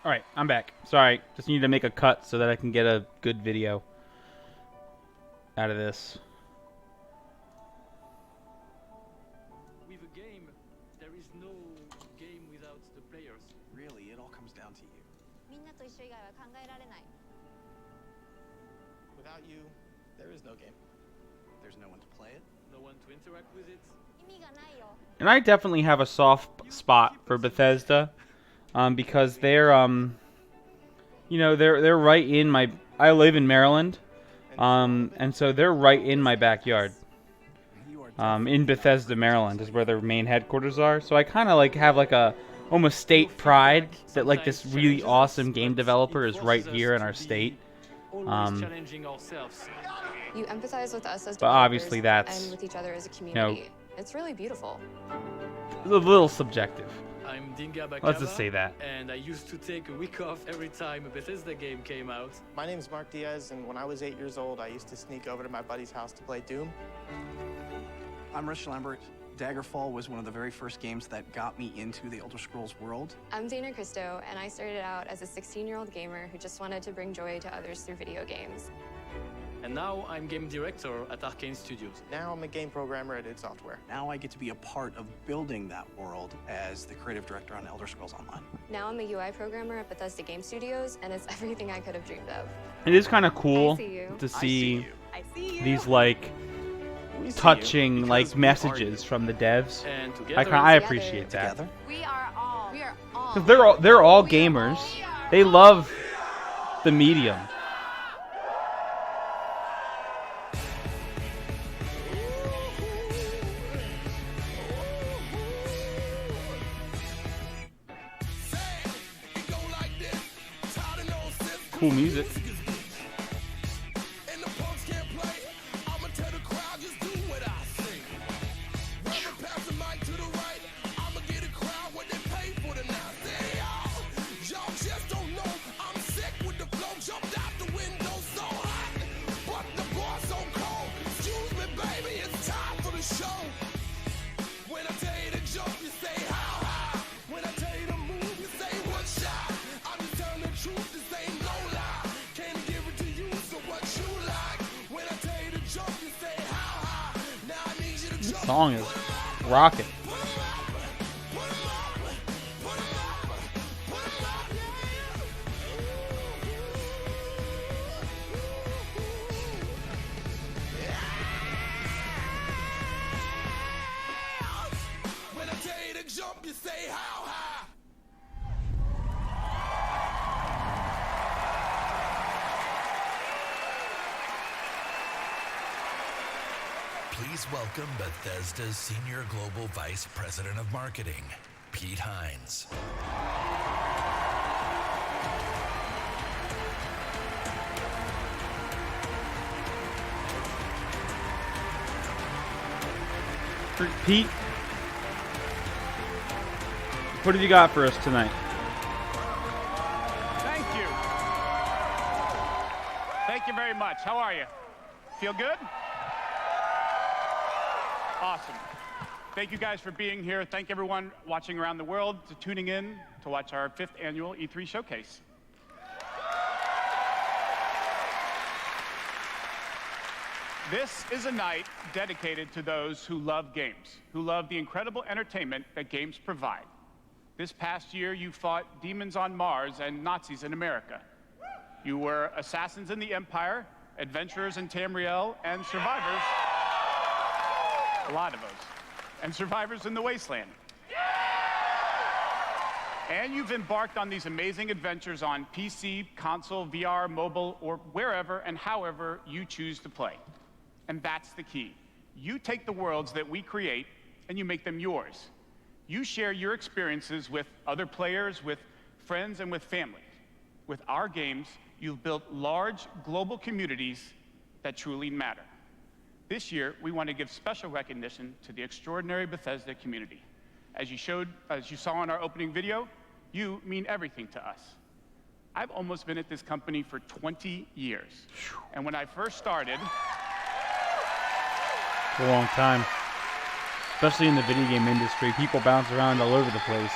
Alright, I'm back. Sorry, just need to make a cut so that I can get a good video out of this. With a game, there is no game without the players. Really, it all comes down to you. Without you, there is no game. There's no one to play it. No one to interact with it. And I definitely have a soft spot for Bethesda, because they're they're right in my. I live in Maryland, and so they're right in my backyard. In Bethesda, Maryland, is where their main headquarters are. So I kind of like have like a almost state pride that like this really awesome game developer is right here in our state. Challenging ourselves. You empathize with us as But obviously developers that's, and with each other as a community. It's really beautiful. a little subjective. I'm Dinga Bakava, Let's just say that. and I used to take a week off every time a Bethesda game came out. My name is Mark Diaz, and when I was 8 years old, I used to sneak over to my buddy's house to play Doom. I'm Rich Lambert. Daggerfall was one of the very first games that got me into the Elder Scrolls world. I'm Dana Christo, and I started out as a 16-year-old gamer who just wanted to bring joy to others through video games. And now I'm game director at Arcane Studios. Now I'm a game programmer at id Software. Now I get to be a part of building that world as the creative director on Elder Scrolls Online. Now I'm a UI programmer at Bethesda Game Studios, and it's everything I could have dreamed of. It is kind of cool I see you. to see I see you. these like We see you touching like because we are messages you. from the devs. And I together, I appreciate that. Together. We are all. 'Cause they're all gamers. They love the medium. Cool music. This song is rocking. Please welcome Bethesda's Senior Global Vice President of Marketing, Pete Hines. Pete, what have you got for us tonight? Thank you. Thank you very much. How are you? Feel good? Awesome. Thank you guys for being here. Thank everyone watching around the world to tuning in to watch our 5th annual E3 showcase. This is a night dedicated to those who love games, who love the incredible entertainment that games provide. This past year, you fought demons on Mars and Nazis in America. You were assassins in the Empire, adventurers in Tamriel, and survivors, a lot of us, and survivors in the Wasteland. And you've embarked on these amazing adventures on PC, console, VR, mobile, or wherever and however you choose to play. And that's the key. You take the worlds that we create and you make them yours. You share your experiences with other players, with friends, and with family. With our games, you've built large global communities that truly matter. This year, we want to give special recognition to the extraordinary Bethesda community. As you saw in our opening video, you mean everything to us. I've almost been at this company for 20 years. And when I first started, For a long time. Especially in the video game industry, people bounce around all over the place.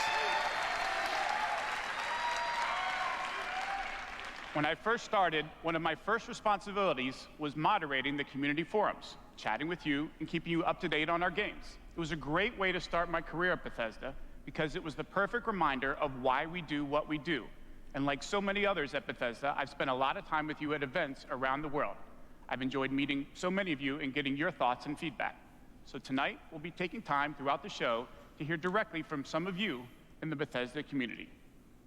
When I first started, one of my first responsibilities was moderating the community forums, chatting with you and keeping you up to date on our games. It was a great way to start my career at Bethesda because it was the perfect reminder of why we do what we do. And like so many others at Bethesda, I've spent a lot of time with you at events around the world. I've enjoyed meeting so many of you and getting your thoughts and feedback. So tonight, we'll be taking time throughout the show to hear directly from some of you in the Bethesda community.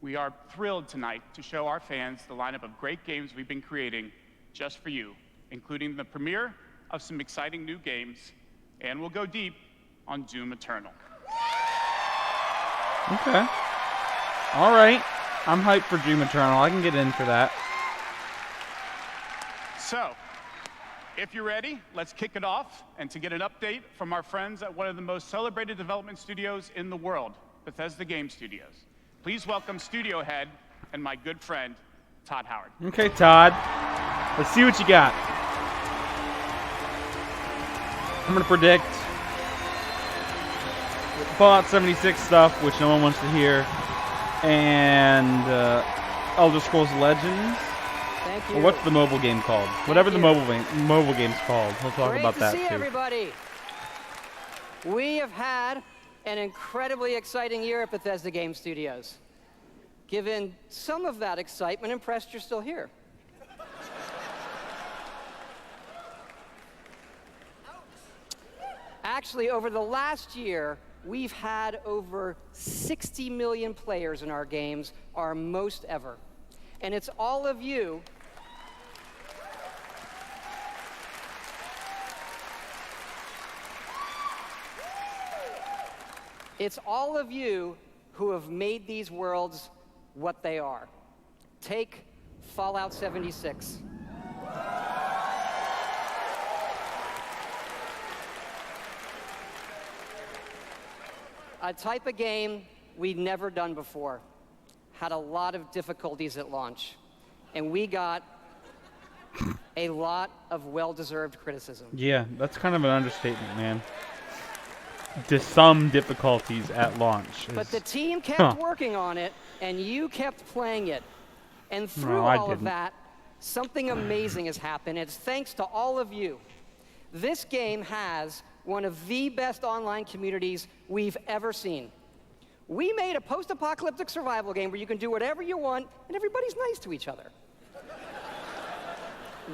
We are thrilled tonight to show our fans the lineup of great games we've been creating just for you, including the premiere of some exciting new games, and we'll go deep on Doom Eternal. Okay. All right. I'm hyped for Doom Eternal. I can get in for that. So, if you're ready, let's kick it off, and to get an update from our friends at one of the most celebrated development studios in the world, Bethesda Game Studios. Please welcome studio head and my good friend, Todd Howard. Okay, Todd. Let's see what you got. I'm going to predict Fallout 76 stuff, which no one wants to hear, and Elder Scrolls Legends. Thank you. Or what's the mobile game called? Whatever the mobile game's called. We'll talk about that Great to see too. everybody. We have had an incredibly exciting year at Bethesda Game Studios. Given some of that excitement, impressed you're still here. Actually, over the last year, we've had over 60 million players in our games, our most ever. And it's all of you who have made these worlds what they are. Take Fallout 76. A type of game we'd never done before. Had a lot of difficulties at launch. And we got a lot of well-deserved criticism. Yeah, that's kind of an understatement, man. Some difficulties at launch. But the team kept working on it, and you kept playing it. And through all of that, something amazing has happened. It's thanks to all of you. This game has one of the best online communities we've ever seen. We made a post-apocalyptic survival game where you can do whatever you want, and everybody's nice to each other.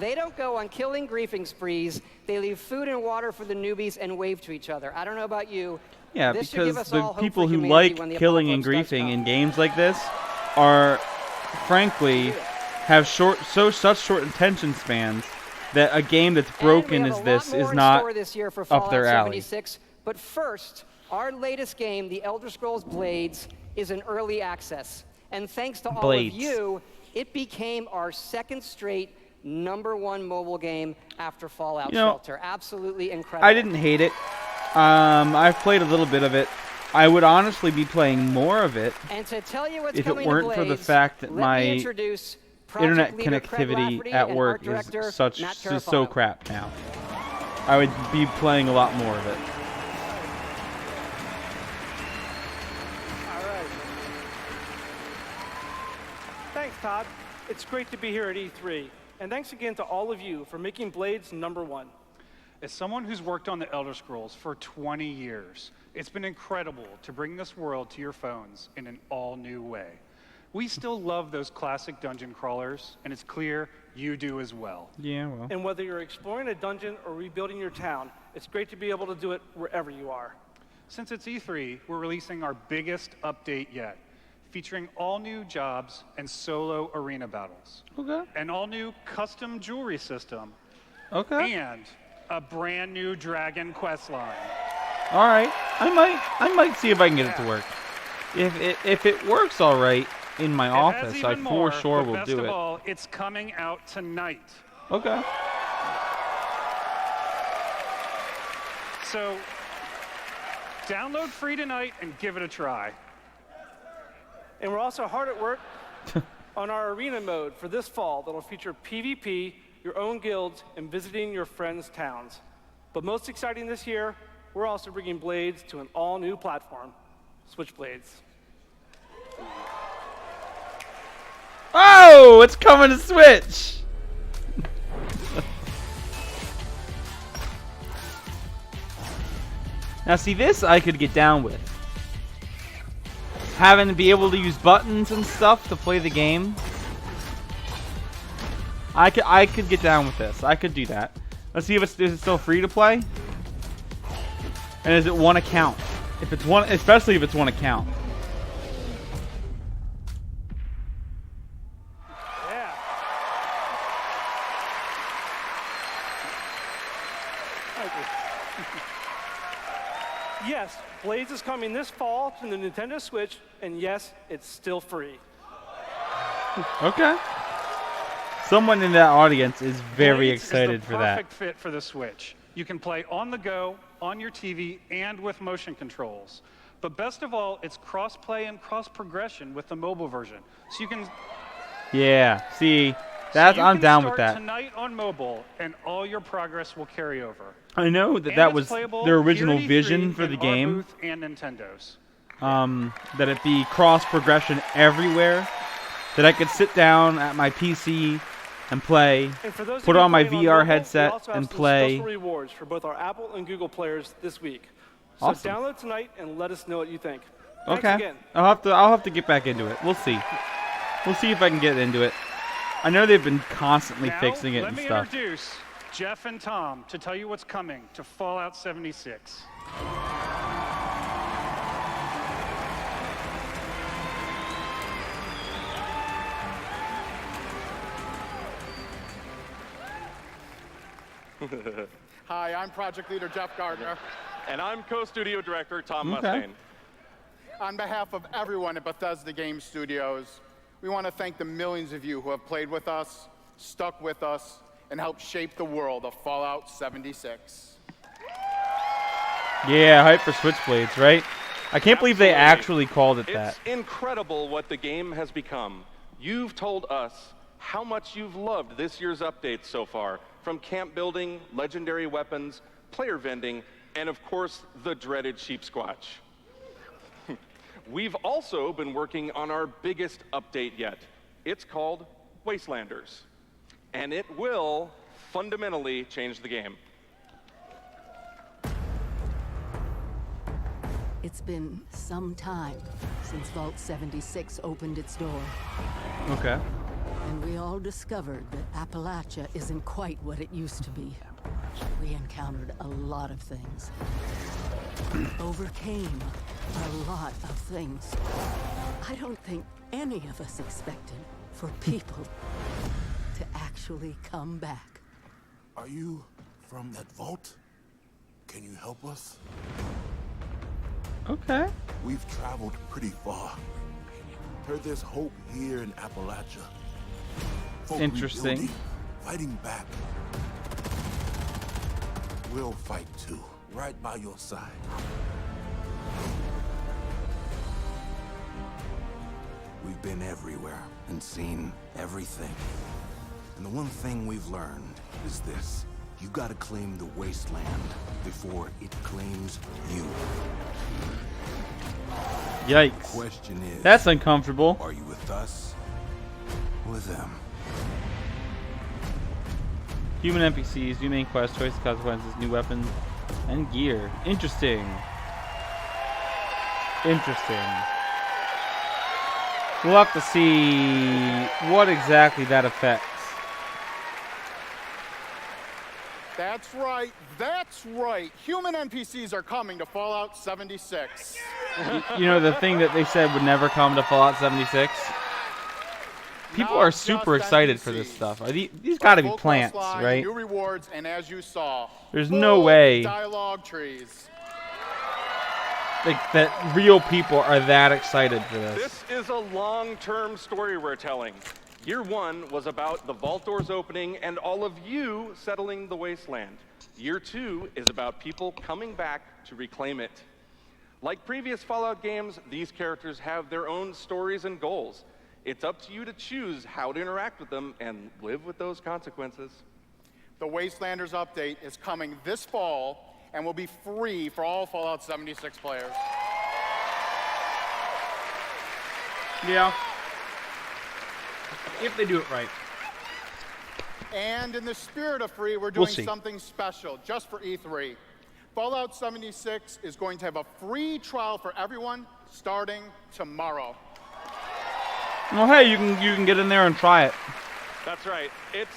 They don't go on killing griefing sprees. They leave food and water for the newbies and wave to each other. I don't know about you. Yeah, this should give because us the all hope people for who humanity like when the killing and apocalypse does griefing come. in games like this are, frankly, have such short attention spans that a game that's broken as this is not up their alley. But first, our latest game, The Elder Scrolls Blades, is in early access. And thanks to all of you, it became our second straight #1 mobile game after Fallout Shelter. Absolutely incredible. I didn't hate it. I've played a little bit of it. I would honestly be playing more of it and to tell you what's if it coming weren't to for the Blades, fact that my internet leader Craig connectivity Lafferty at and work art director is so crap now. I would be playing a lot more of it. All right. Thanks, Todd. It's great to be here at E3. And thanks again to all of you for making Blades #1. As someone who's worked on the Elder Scrolls for 20 years, it's been incredible to bring this world to your phones in an all-new way. We still love those classic dungeon crawlers, and it's clear you do as well. Yeah, well. And whether you're exploring a dungeon or rebuilding your town, it's great to be able to do it wherever you are. Since it's E3, we're releasing our biggest update yet, featuring all new jobs and solo arena battles. Okay. An all-new custom jewelry system. Okay. And a brand new dragon quest line. All right. I might see if I can get it to work. If it works all right in my office, I for sure will do it. Best of all, it's coming out tonight. Okay. So download free tonight and give it a try. And we're also hard at work on our arena mode for this fall that'll feature PvP, your own guilds, and visiting your friends' towns. But most exciting this year, we're also bringing Blades to an all-new platform, Switchblades. Oh, it's coming to Switch. Now see, this I could get down with. Having to be able to use buttons and stuff to play the game. I could get down with this. I could do that. Let's see if is it still free to play? And is it one account? If it's one, especially if it's one account. Yeah. Yes, Blades is coming this fall to the Nintendo Switch, and yes, it's still free. Okay. Someone in that audience is very Blades excited is the for that. perfect fit for the Switch. You can play on the go, on your TV, and with motion controls. But best of all, it's cross-play and cross-progression with the mobile version. So you can... Yeah, see, that's I'm down with that. Tonight on mobile, and all your progress will carry over. I know that that was their original vision for the game. Booth and Nintendo's. That it be cross progression everywhere. That I could sit down at my PC and play, put on my VR headset and play. Special rewards for both our Apple and Google players this week. So Awesome. download tonight and let us know what you think. Thanks Okay. again. I'll have to get back into it. We'll see. We'll see if I can get into it. I know they've been constantly fixing it and stuff. Let me introduce Jeff and Tom to tell you what's coming to Fallout 76. Hi, I'm project leader Jeff Gardner. And I'm co-studio director Tom Okay. Mustaine. On behalf of everyone at Bethesda Game Studios, we want to thank the millions of you who have played with us, stuck with us, and helped shape the world of Fallout 76. Yeah, hype for Switchblades, right? I can't believe they actually called it that. It's incredible what the game has become. You've told us how much you've loved this year's updates so far, from camp building, legendary weapons, player vending, and of course, the dreaded sheep squatch. We've also been working on our biggest update yet. It's called Wastelanders, and it will fundamentally change the game. It's been some time since Vault 76 opened its door. Okay. And we all discovered that Appalachia isn't quite what it used to be. We encountered a lot of things. Overcame a lot of things. I don't think any of us expected for people to actually come back. Are you from that vault? Can you help us? Okay. We've traveled pretty far. Heard there's hope here in Appalachia. Folk Interesting. rebuilding, fighting back. We'll fight too, right by your side. We've been everywhere and seen everything. And the one thing we've learned is this. You gotta claim the wasteland before it claims you. Yikes. Question is, that's uncomfortable. Are you with us or with them? Human NPCs, new main quest, choice of consequences, new weapons, and gear. Interesting. Interesting. We'll have to see what exactly that affects. That's right, that's right. Human NPCs are coming to Fallout 76. You know the thing that they said would never come to Fallout 76? People are super excited for this stuff. These got to be plants, right? New rewards, and as you saw, there's no way dialogue trees. Like that real people are that excited for this. This is a long-term story we're telling. Year one was about the vault doors opening and all of you settling the wasteland. Year two is about people coming back to reclaim it. Like previous Fallout games, these characters have their own stories and goals. It's up to you to choose how to interact with them and live with those consequences. The Wastelanders update is coming this fall and will be free for all Fallout 76 players. Yeah. if they do it right. And in the spirit of free, we're We'll doing see. something special just for E3. Fallout 76 is going to have a free trial for everyone starting tomorrow. Well, hey, you can get in there and try it. That's right. It's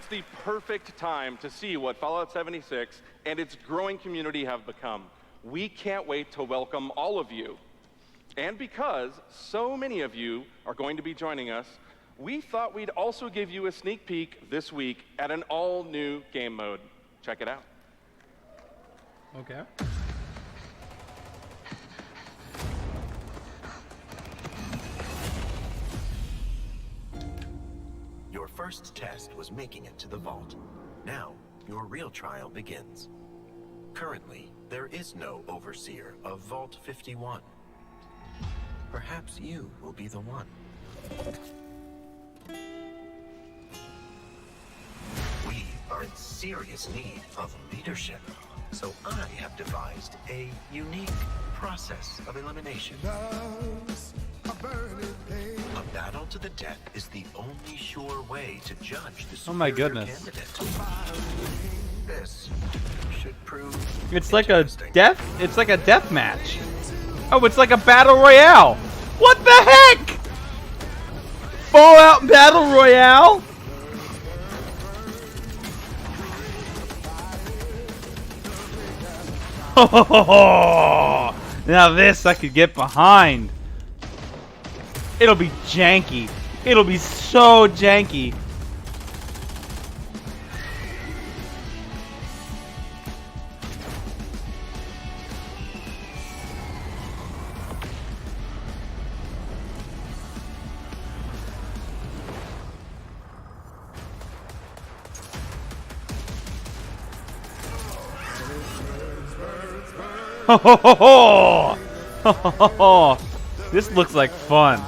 the perfect time to see what Fallout 76 and its growing community have become. We can't wait to welcome all of you. And because so many of you are going to be joining us, we thought we'd also give you a sneak peek this week at an all-new game mode. Check it out. Okay. Your first test was making it to the vault. Now, your real trial begins. Currently, there is no overseer of Vault 51. Perhaps you will be the one. We are in serious need of leadership, so I have devised a unique process of elimination. A battle to the death is the only sure way to judge the Oh my superior goodness. candidate. This should prove It's like a death match. Oh, it's like a battle royale. What the heck? Fallout Battle Royale? Oh, now this I could get behind. It'll be janky. It'll be so janky. Ho ho ho ho! Ho ho ho ho! This looks like fun.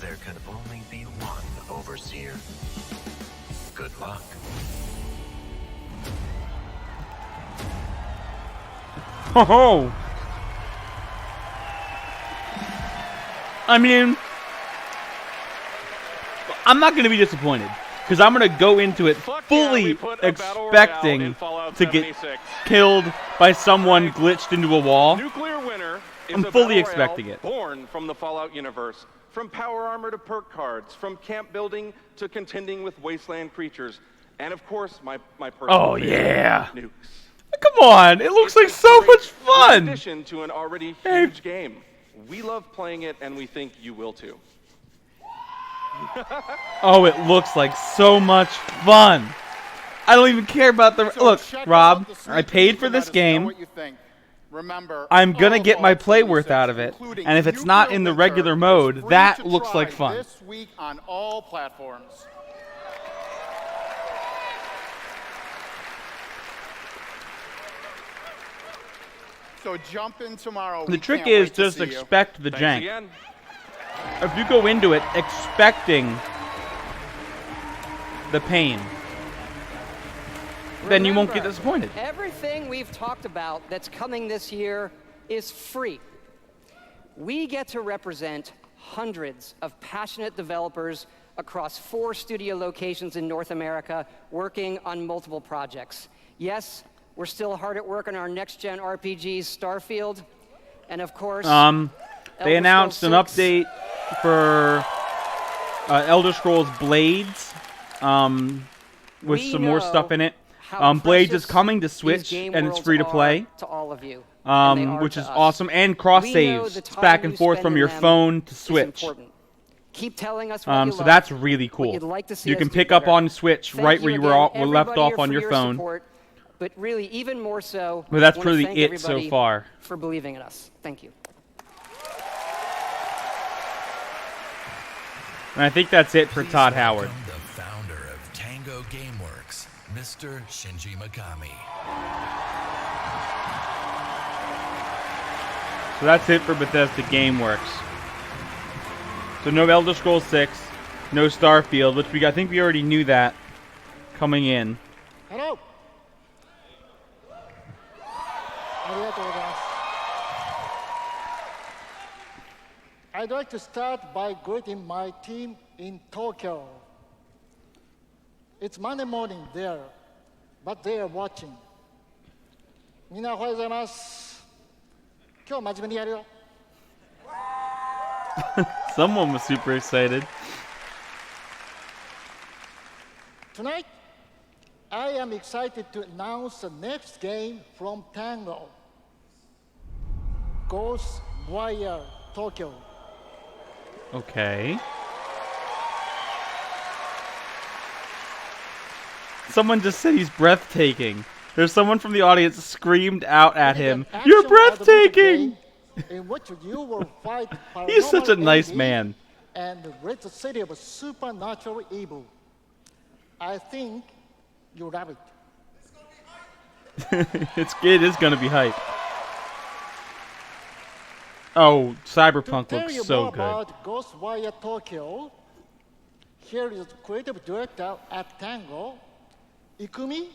there can only be one overseer. Good luck. Ho ho! I mean, I'm not going to be disappointed because I'm going to go into it fully expecting to get killed by someone glitched into a wall. Nuclear Winter is I'm a fully battle expecting royale it. born from the Fallout universe. From power armor to perk cards, from camp building to contending with wasteland creatures, and of course, my personal Oh, favorite, yeah. nukes. Come on, it looks like so much In fun. addition to an already huge game, we love playing it, and we think you will too. Oh, it looks like so much fun. I don't even care about the... Look, Rob, I paid for this game. Remember, I'm going to get my play worth out of it. And if it's not in the regular mode, that looks like fun. This week on all platforms. So jump in tomorrow. The We trick can't is wait to just see you. expect the Thanks jank. again. If you go into it expecting the pain, then you won't get Remember, disappointed. Everything we've talked about that's coming this year is free. We get to represent hundreds of passionate developers across 4 studio locations in North America working on multiple projects. Yes, we're still hard at work on our next-gen RPG, Starfield, and of course, They announced an update for Elder Scrolls Blades with some more stuff in it. Blades is coming to Switch, and it's free to play, to all of you, which is awesome. And cross saves. It's back and forth from your phone to Switch. Keep telling us what you So love, that's really what cool. you'd like to see You us can do pick up better. on Switch Thank right where you you again, were left everybody off here on for your phone. Support, but really, even more so, But that's I wanna really thank it so everybody far. for believing in us. Thank you. And I think that's it for Todd Howard. Welcome the founder of Tango Gameworks, Mr. Shinji Mikami. So that's it for Bethesda Gameworks. So no Elder Scrolls 6, no Starfield, which I think we already knew that coming in. Hello. I'd like to start by greeting my team in Tokyo. It's Monday morning there, but they are watching. みんなおはようございます。今日真面目にやるよ。Someone was super excited. Tonight, I am excited to announce the next game from Tango. Ghostwire Tokyo. Okay. Someone just said he's breathtaking. There's someone from the audience screamed out at him, "You're breathtaking!" In which you will fight He's such a nice paranormal man. and rid the city of supernatural evil. I think you love it. It is gonna be hype. Oh, Cyberpunk To tell looks you so more good. about Ghostwire Tokyo, here is creative director at Tango, Ikumi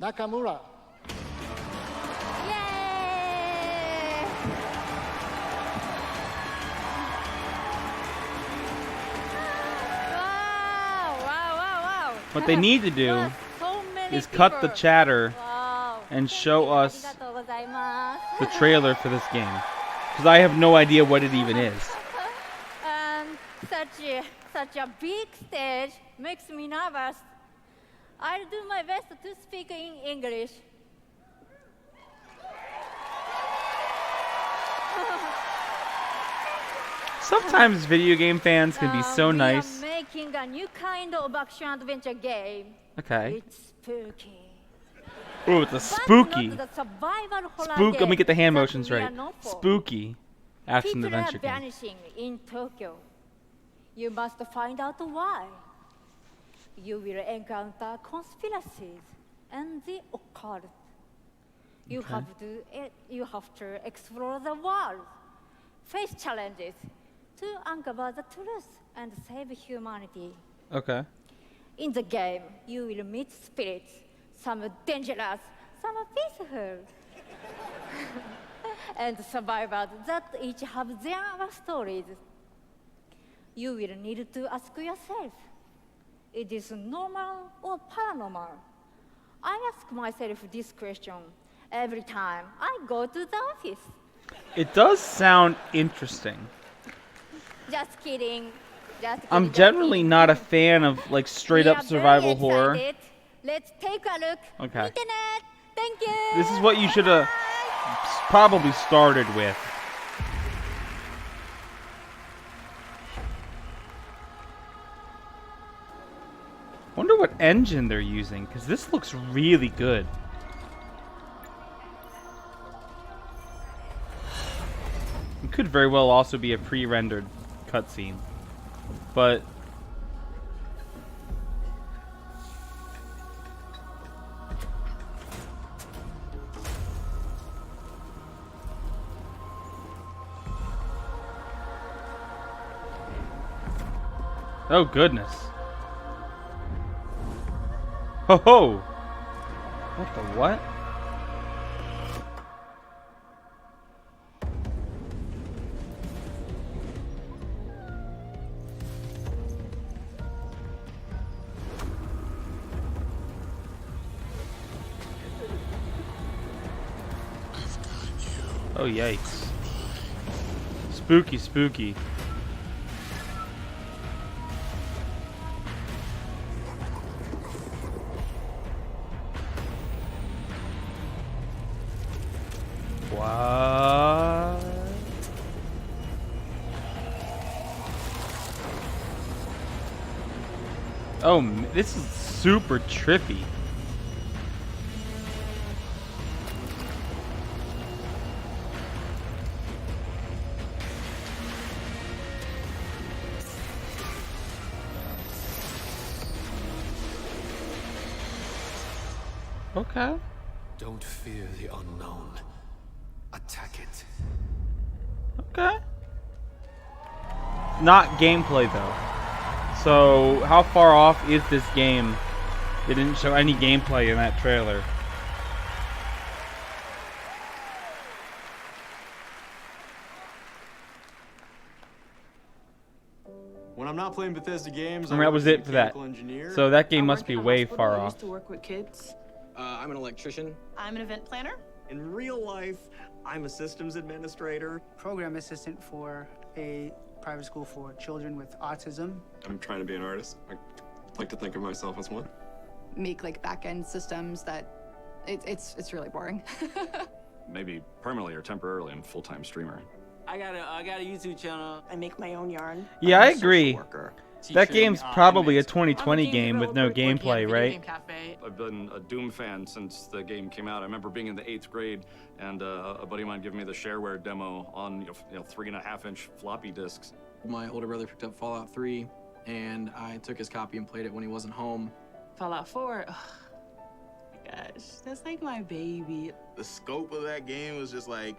Nakamura. What they need to do is cut the chatter and show us the trailer for this game. Because I have no idea what it even is. Such a big stage makes me nervous. I'll do my best to speak in English. Sometimes video game fans can be so nice. We are making a new kind of action-adventure game. Okay. It's spooky. Ooh, it's a spooky. But not the survival horror Spook. Let me game get the hand that motions we are right. known for. Spooky action People adventure are game. vanishing in Tokyo. You must find out why. You will encounter conspiracies and the occult. You Okay. have to explore the world, face challenges, to uncover the truth and save humanity. Okay. In the game, you will meet spirits, some dangerous, some peaceful, and survivors that each have their stories. You will need to ask yourself, is this normal or paranormal? I ask myself this question every time I go to the office. It does sound interesting. Just kidding. I'm generally not a fan of like straight up survival horror. Let's take a look. Okay. Internet. Thank you. This is what you should have probably started with. Wonder what engine they're using, because this looks really good. It could very well also be a pre-rendered cutscene, but oh goodness. Ho ho! What the what? Oh yikes. Spooky, spooky. What? Oh, this is super trippy. Okay. Don't fear the unknown. Attack it. Okay. Not gameplay though. So how far off is this game? They didn't show any gameplay in that trailer. When I'm not playing Bethesda games, I mean, that was it for that. So that game must be way far I off. used to work with kids. I'm an electrician. I'm an event planner. In real life, I'm a systems administrator. Program assistant for a private school for children with autism. I'm trying to be an artist. I like to think of myself as one. Make like back-end systems that it's really boring. Maybe permanently or temporarily, I'm a full-time streamer. I got a YouTube channel. I make my own yarn. Yeah, I agree. That game's probably a 2020 game with no gameplay, right? I've been a Doom fan since the game came out. I remember being in the 8th grade and a buddy of mine giving me the shareware demo on 3.5-inch floppy disks. My older brother picked up Fallout 3, and I took his copy and played it when he wasn't home. Fallout 4. Oh my gosh, that's like my baby. The scope of that game was just like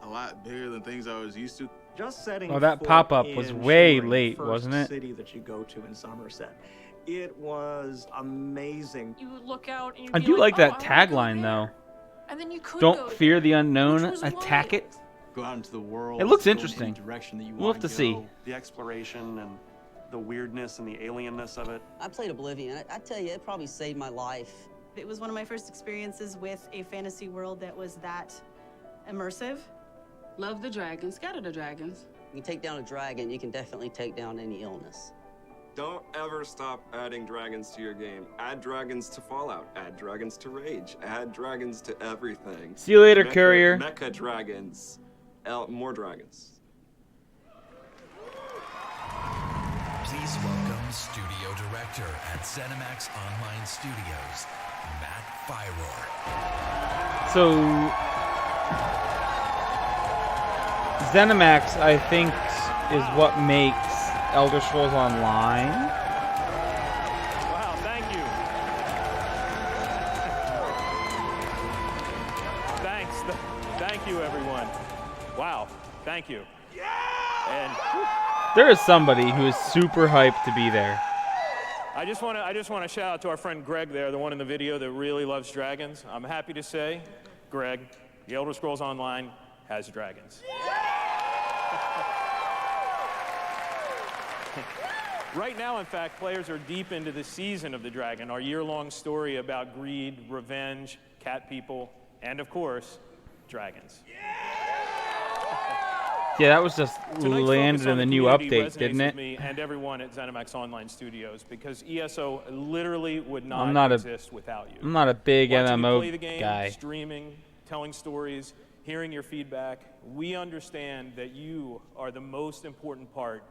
a lot bigger than things I was used to. Just setting Oh, that foot pop-up was in way Shimmering, late, first wasn't it? City that you go to in Somerset. It was amazing. You look out and I do like that tagline though. And then you could Don't fear the unknown, attack it. Go out into the world. It looks go in interesting. any direction that you We'll have want to see. go. The exploration and the weirdness and the alienness of it. I played Oblivion. I tell you, it probably saved my life. It was one of my first experiences with a fantasy world that was that immersive. Love the dragons. Scatter the dragons. You take down a dragon, you can definitely take down any illness. Don't ever stop adding dragons to your game. Add dragons to Fallout. Add dragons to Rage. Add dragons to everything. See you later, Courier. Mecha dragons. More dragons. Please welcome Studio Director at ZeniMax Online Studios, Matt Fyrour. So ZeniMax, I think, is what makes Elder Scrolls Online. Wow, thank you. Thank you, everyone. Wow, thank you. And There is somebody who is super hyped to be there. I just want to shout out to our friend Greg there, the one in the video that really loves dragons. I'm happy to say, Greg, the Elder Scrolls Online has dragons. Right now, in fact, players are deep into the season of the dragon, our year-long story about greed, revenge, cat people, and of course, dragons. Yeah, that was just Tonight's landed focus in on the the new community update, resonates didn't with it? me and everyone at ZeniMax Online Studios, because ESO literally would not I'm not exist without you. I'm not a big Watching you MMO play the game, guy. streaming, telling stories, hearing your feedback, we understand that you are the most important part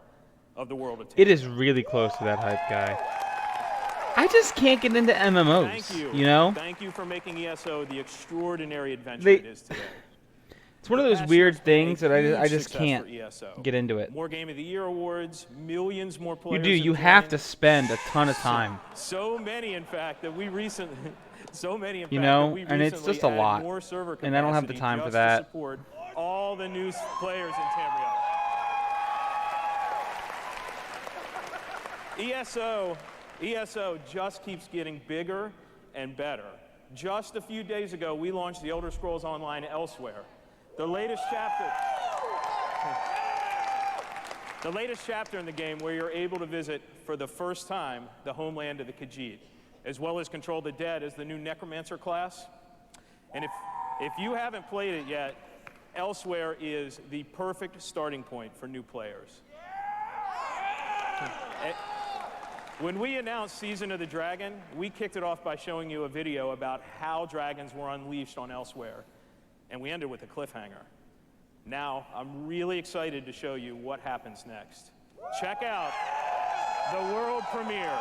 of the world of It is really close to that hype guy. I just can't get into MMOs, Thank you know? Thank you for making ESO the extraordinary adventure They- it is today. It's one of those weird things that I just can't get into it. More Game of the Year awards, millions more You players. do, you have to spend a ton of time. So many, in fact, that we recently, You know, and it's just a lot. More server And I don't have the capacity time for just that. To support all the new players in Tamriel. ESO just keeps getting bigger and better. Just a few days ago, we launched the Elder Scrolls Online Elsewhere, the latest chapter in the game where you're able to visit for the first time the homeland of the Khajiit, as well as control the dead as the new Necromancer class. And if you haven't played it yet, Elsewhere is the perfect starting point for new players. When we announced Season of the Dragon, we kicked it off by showing you a video about how dragons were unleashed on Elsewhere, and we ended with a cliffhanger. Now, I'm really excited to show you what happens next. Check out the world premiere.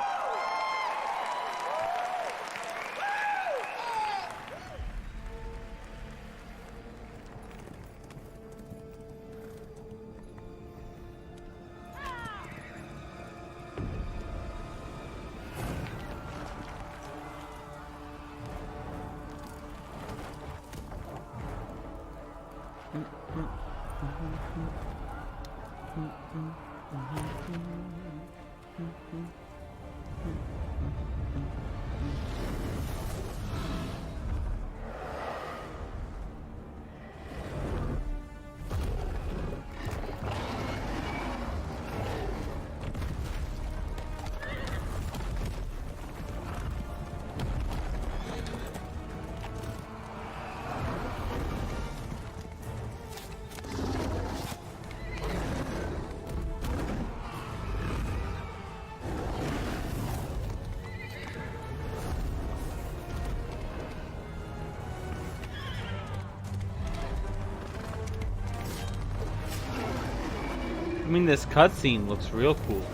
mean, this cutscene looks real cool.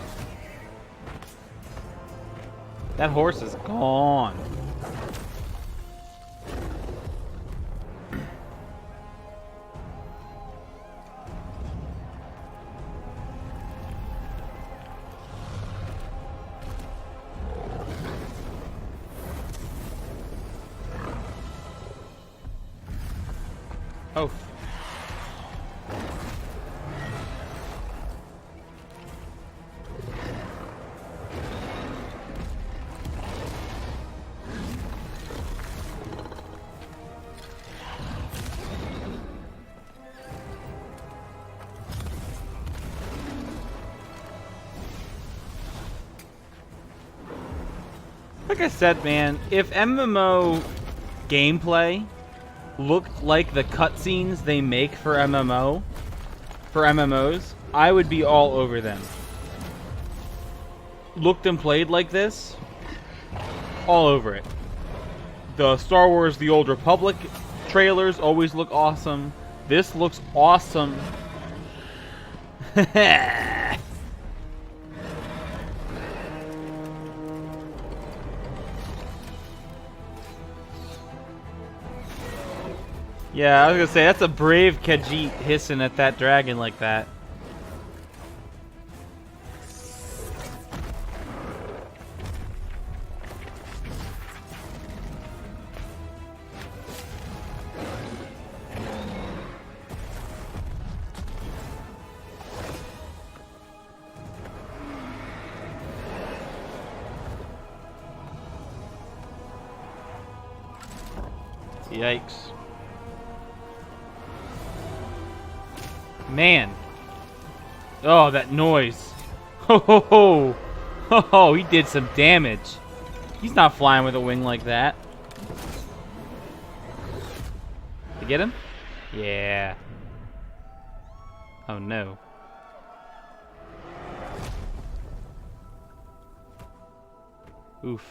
That horse is gone. Oh. Like I said, man, if MMO gameplay looked like the cutscenes they make for MMOs, I would be all over them. Looked and played like this, all over it. The Star Wars The Old Republic trailers always look awesome. This looks awesome. Yeah, I was gonna say, that's a brave Khajiit hissing at that dragon like that. Yikes. Man. Oh, that noise. Ho ho ho. Ho ho, he did some damage. He's not flying with a wing like that. Did you get him? Yeah. Oh no. Oof.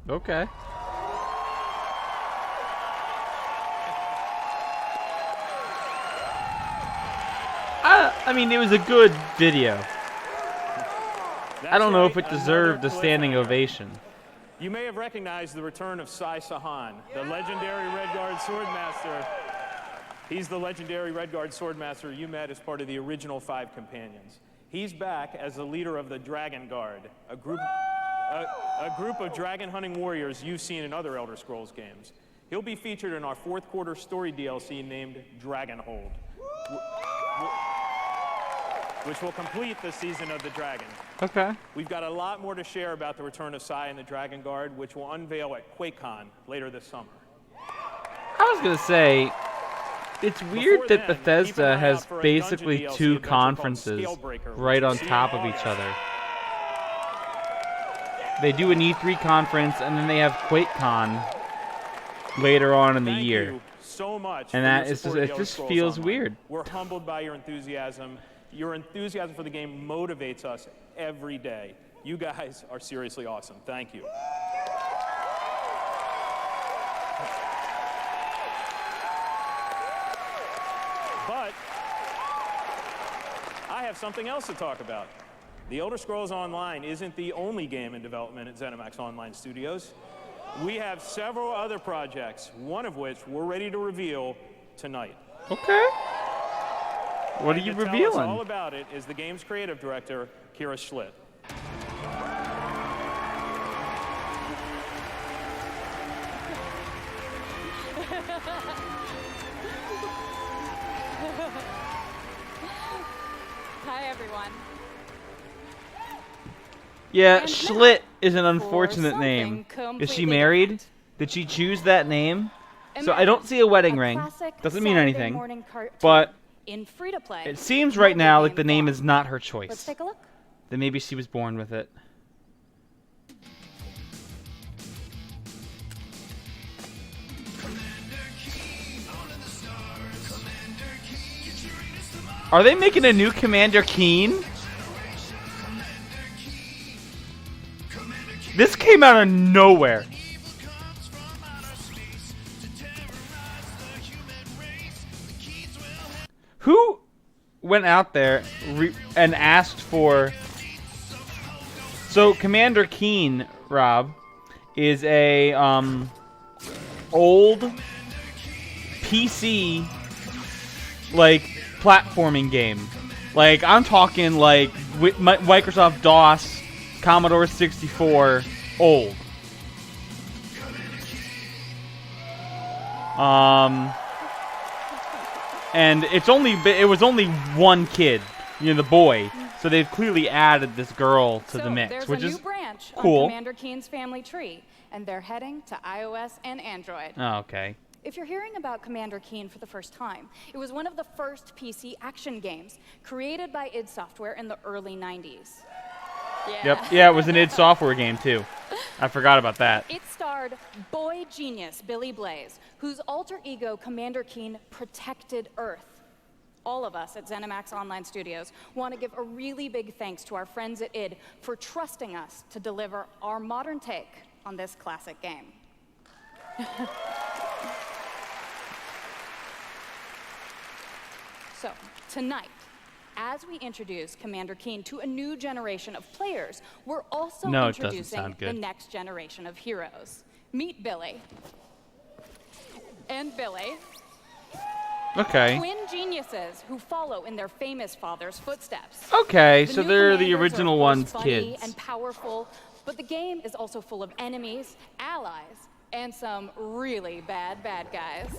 Okay. I mean, it was a good video. I don't know if it deserved a standing ovation. You may have recognized the return of Sai Sahan, the legendary Redguard Swordmaster. He's the legendary Redguard Swordmaster you met as part of the original 5 companions. He's back as the leader of the Dragon Guard, a group of dragon hunting warriors you've seen in other Elder Scrolls games. He'll be featured in our 4th quarter story DLC named Dragonhold, which will complete the season of the Dragon. Okay. We've got a lot more to share about the return of Sai and the Dragon Guard, which will unveil at QuakeCon later this summer. I was gonna say, it's weird that Bethesda has basically 2 conferences right on top of each other. They do an E3 conference, and then they have QuakeCon later on in the year. Thank you so much. And that is just, it just feels weird. We're humbled by your enthusiasm. Your enthusiasm for the game motivates us every day. You guys are seriously awesome. Thank you. But I have something else to talk about. The Elder Scrolls Online isn't the only game in development at ZeniMax Online Studios. We have several other projects, one of which we're ready to reveal tonight. Okay. What are you revealing? To tell us all about it is the game's creative director, Kira Schlitt. Hi, everyone. Yeah, Schlitt is an unfortunate name. Is she married? Did she choose that name? So I don't see a wedding ring. Doesn't mean anything. But in free-to-play. It seems right now like the name form. is not her choice. Let's take a look. That maybe she was born with it. Are they making a new Commander Keen? This came out of nowhere. Who went out there and asked for... So Commander Keen, Rob, is a old PC like platforming game. Like I'm talking like Microsoft DOS, Commodore 64, old. And it was only one kid, the boy. So they've clearly added this girl to the mix, which is There's a new branch cool. on Commander Keen's family tree, and they're heading to iOS and Android. Oh, okay. If you're hearing about Commander Keen for the first time, it was one of the first PC action games created by id Software in the early 90s. Yeah. Yep. Yeah, it was an id Software game too. I forgot about that. It starred boy genius Billy Blaze, whose alter ego Commander Keen protected Earth. All of us at ZeniMax Online Studios want to give a really big thanks to our friends at id for trusting us to deliver our modern take on this classic game. So, tonight, as we introduce Commander Keen to a new generation of players, we're also introducing the next generation of heroes. Meet Billy. And Billy. Okay. Twin geniuses who follow in their famous father's footsteps. Okay, so they're the original one's funny kids. and powerful, but the game is also full of enemies, allies, and some really bad guys.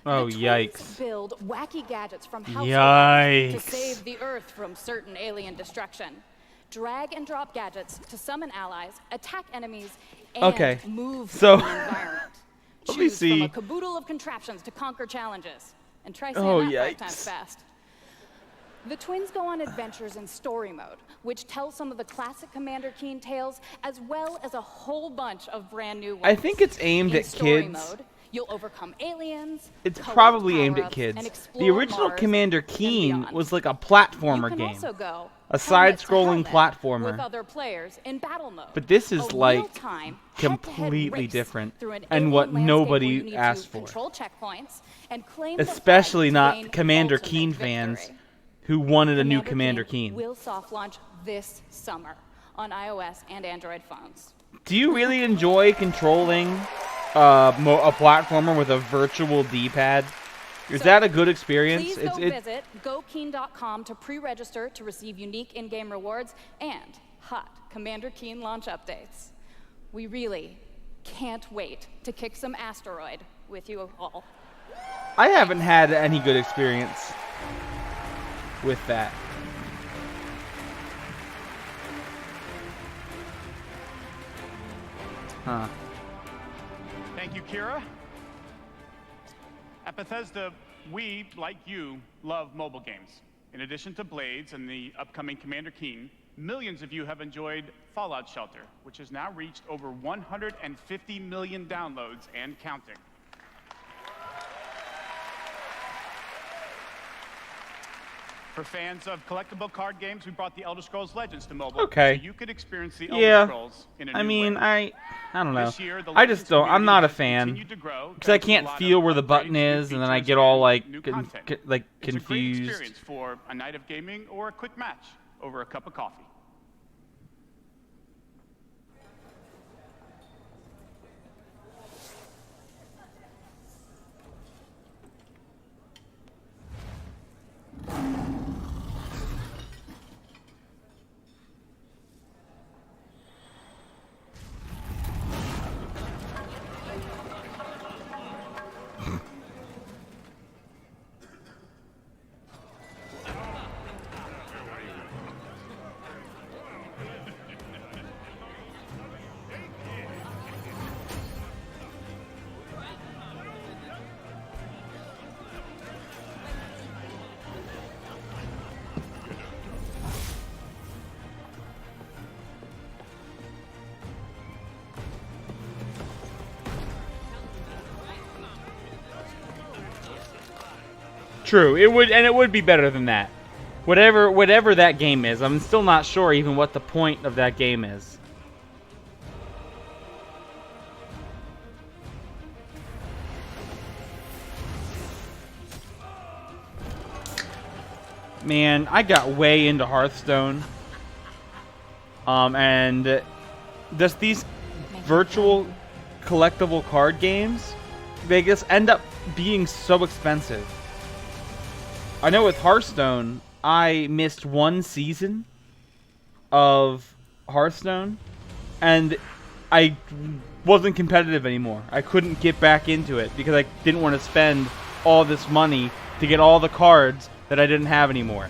Oh, yikes. Build wacky gadgets from household Yikes. to save the Earth from certain alien destruction. Drag and drop gadgets to summon allies, attack enemies, and move so through the environment. let me Choose see. from a caboodle of contraptions to conquer challenges. And try saying that 5 times fast. The twins go on adventures in story mode, which tells some of the classic Commander Keen tales, as well as a whole bunch of brand new ones. I think it's aimed at story kids. Mode, you'll overcome aliens. It's collect probably aimed at power-ups, kids. and The explore original Mars Commander and Keen beyond. was like a platformer You can game. also go A helmet to side-scrolling helmet platformer. with other players in battle mode. But this is A like real-time, completely head-to-head race different through an and alien what landscape where you nobody need asked to for. control checkpoints and claim the Especially flag to gain not Commander ultimate Keen victory. fans who wanted a new Commander Keen. Will soft launch this summer on iOS and Android phones. Do you really enjoy controlling a platformer with a virtual D-pad? Is that a good experience? Please go visit gokeen.com to pre-register to receive unique in-game rewards and hot Commander Keen launch updates. We really can't wait to kick some asteroid with you all. I haven't had any good experience with that. Huh. Thank you, Kira. At Bethesda, we, like you, love mobile games. In addition to Blades and the upcoming Commander Keen, millions of you have enjoyed Fallout Shelter, which has now reached over 150 million downloads and counting. For fans of collectible card games, we brought the Elder Scrolls Legends to mobile, Okay. so you could experience the Elder Scrolls in a I new mean, way. I don't know. This year, the I just Legends don't. I'm not a community fan continued to grow, because I thanks to a can't lot feel of where the button is, and then I get all like new content. It's a great confused. experience for a night of gaming or a quick match over a cup of coffee. True. It would be better than that. Whatever that game is, I'm still not sure even what the point of that game is. Man, I got way into Hearthstone. And just these virtual collectible card games, they just end up being so expensive. I know with Hearthstone, I missed one season of Hearthstone, and I wasn't competitive anymore. I couldn't get back into it because I didn't want to spend all this money to get all the cards that I didn't have anymore.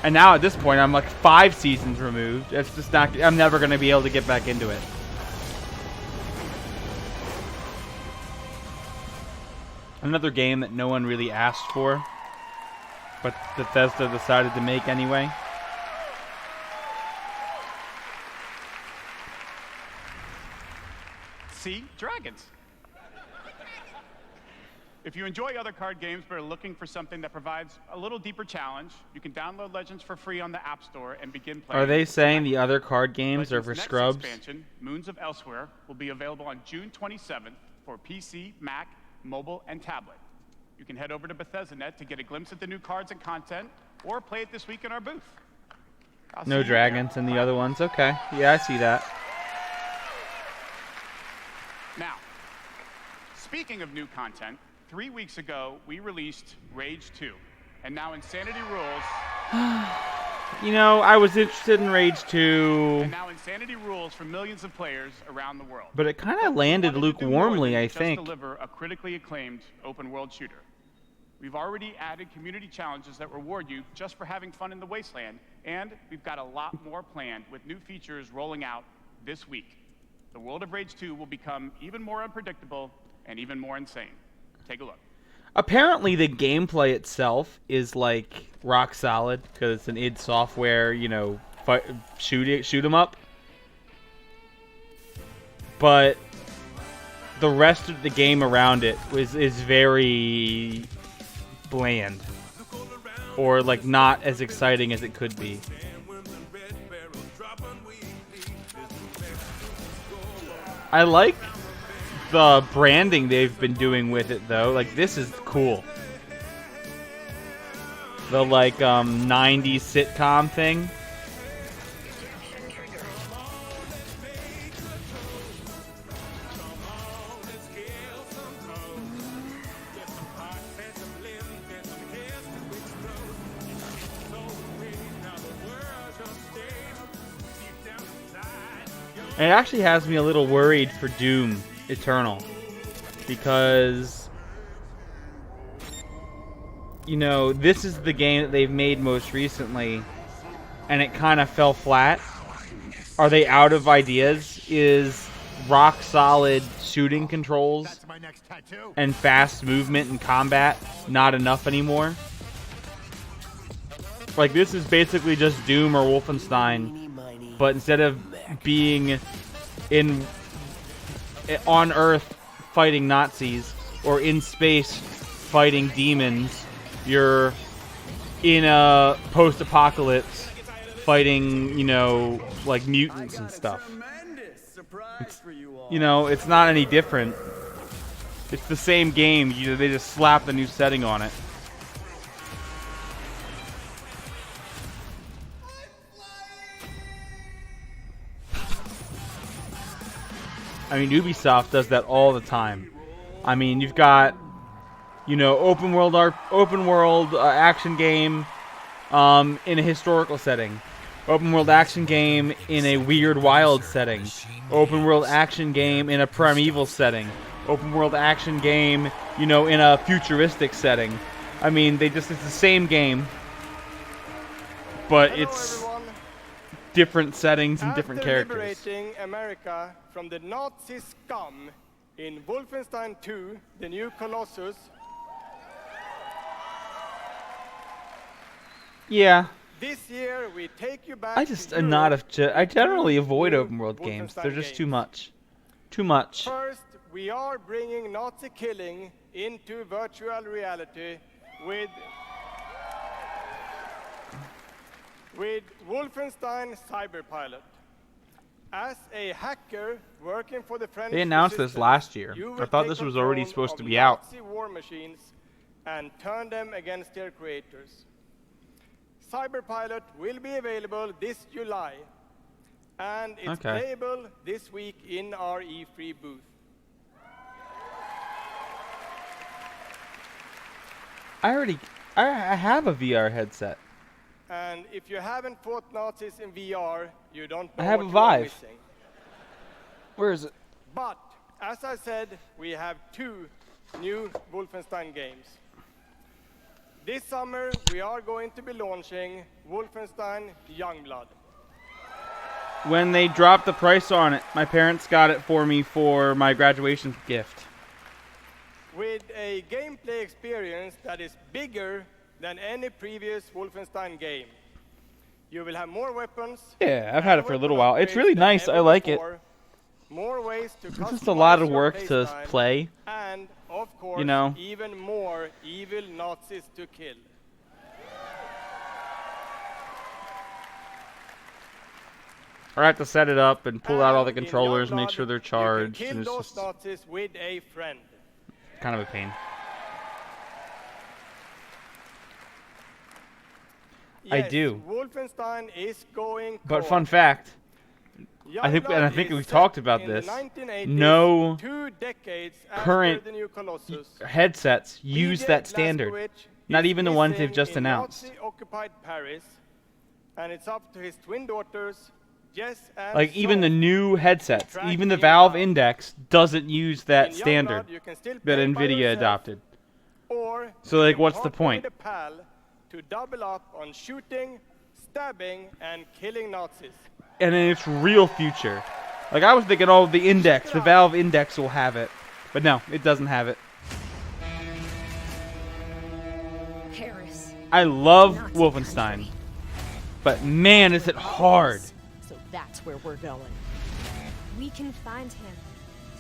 And now at this point, I'm like 5 seasons removed. It's just not. I'm never going to be able to get back into it. Another game that no one really asked for, but Bethesda decided to make anyway. See? Dragons. If you enjoy other card games but are looking for something that provides a little deeper challenge, you can download Legends for free on the App Store and begin playing. Are they saying the other card games Legends' are for next scrubs? Expansion, Moons of Elsewhere, will be available on June 27th for PC, Mac, mobile, and tablet. You can head over to Bethesda.net to get a glimpse at the new cards and content, or play it this week in our booth. No dragons in the other ones. Okay. Yeah, I see that. Now, speaking of new content, 3 weeks ago, we released Rage 2, and now Insanity Rules... You know, I was interested in Rage 2. And now Insanity Rules for millions of players around the world. But it kind of landed lukewarmly, I just think. Deliver a critically acclaimed open-world shooter. We've already added community challenges that reward you just for having fun in the wasteland, and we've got a lot more planned with new features rolling out this week. The world of Rage 2 will become even more unpredictable and even more insane. Take a look. Apparently, the gameplay itself is like rock solid because it's an id Software, you know, shoot 'em up. But the rest of the game around it is very bland, or like not as exciting as it could be. I like the branding they've been doing with it, though. Like, this is cool. The like 90s sitcom thing. It actually has me a little worried for Doom Eternal, because, you know, this is the game that they've made most recently, and it kind of fell flat. Are they out of ideas? Is rock solid shooting controls and fast movement and combat not enough anymore? Like, this is basically just Doom or Wolfenstein, but instead of being on Earth fighting Nazis or in space fighting demons, you're in a post-apocalypse fighting, you know, like mutants and stuff. You know, it's not any different. It's the same game. They just slapped a new setting on it. I mean, Ubisoft does that all the time. I mean, you've got, you know, open world action game in a historical setting, open world action game in a weird wild setting, open world action game in a primeval setting, open world action game, you know, in a futuristic setting. I mean, it's the same game, but it's different settings and different characters. Liberating America from the Nazi scum in Wolfenstein 2, The New Colossus. Yeah. This year we take you back. I generally avoid open world games. They're just too much. Too much. First, we are bringing Nazi killing into virtual reality with Wolfenstein Cyberpilot. As a hacker working for the French They announced this last year. I thought this was already supposed to be out. Nazi war machines and turn them against their creators. Cyberpilot will be available this July, and it's playable this week in our E3 booth. I have a VR headset. And if you haven't fought Nazis in VR, you don't know I have what a you are Vive. missing. Where is it? But, as I said, we have 2 new Wolfenstein games. This summer, we are going to be launching Wolfenstein Youngblood. When they dropped the price on it, my parents got it for me for my graduation gift. With a gameplay experience that is bigger than any previous Wolfenstein game. You will have more weapons. Yeah, I've had it for a little while. It's really nice. I like it. More ways to It's just a lot of customize work your to playstyle, play. and of course, You know. even more evil Nazis to kill. I have to set it up and pull out all the controllers, make sure they're charged. Kill And it's those just Nazis with a friend. kind of a pain. I Yes, do. Wolfenstein is going But co-op. fun fact, I think Youngblood we is talked set about in the this. 1980s, No 2 decades after current the new Colossus. headsets use that standard. Not even the ones they've just announced. Nazi-occupied Paris, and it's up to his twin daughters, Jess and Like even the Sophie, new headsets, track even the him Valve down. Index doesn't use that In standard Youngblood, you can still that play by Nvidia yourself, adopted. Or So you like, can what's the partner point? with a pal to double up on shooting, stabbing, and killing Nazis. And in its real future, like I was thinking, oh, the Index, the Valve Index will have it, but no, it doesn't have it. Paris. I love Wolfenstein, but man, is it hard. So that's where we're going. We can find him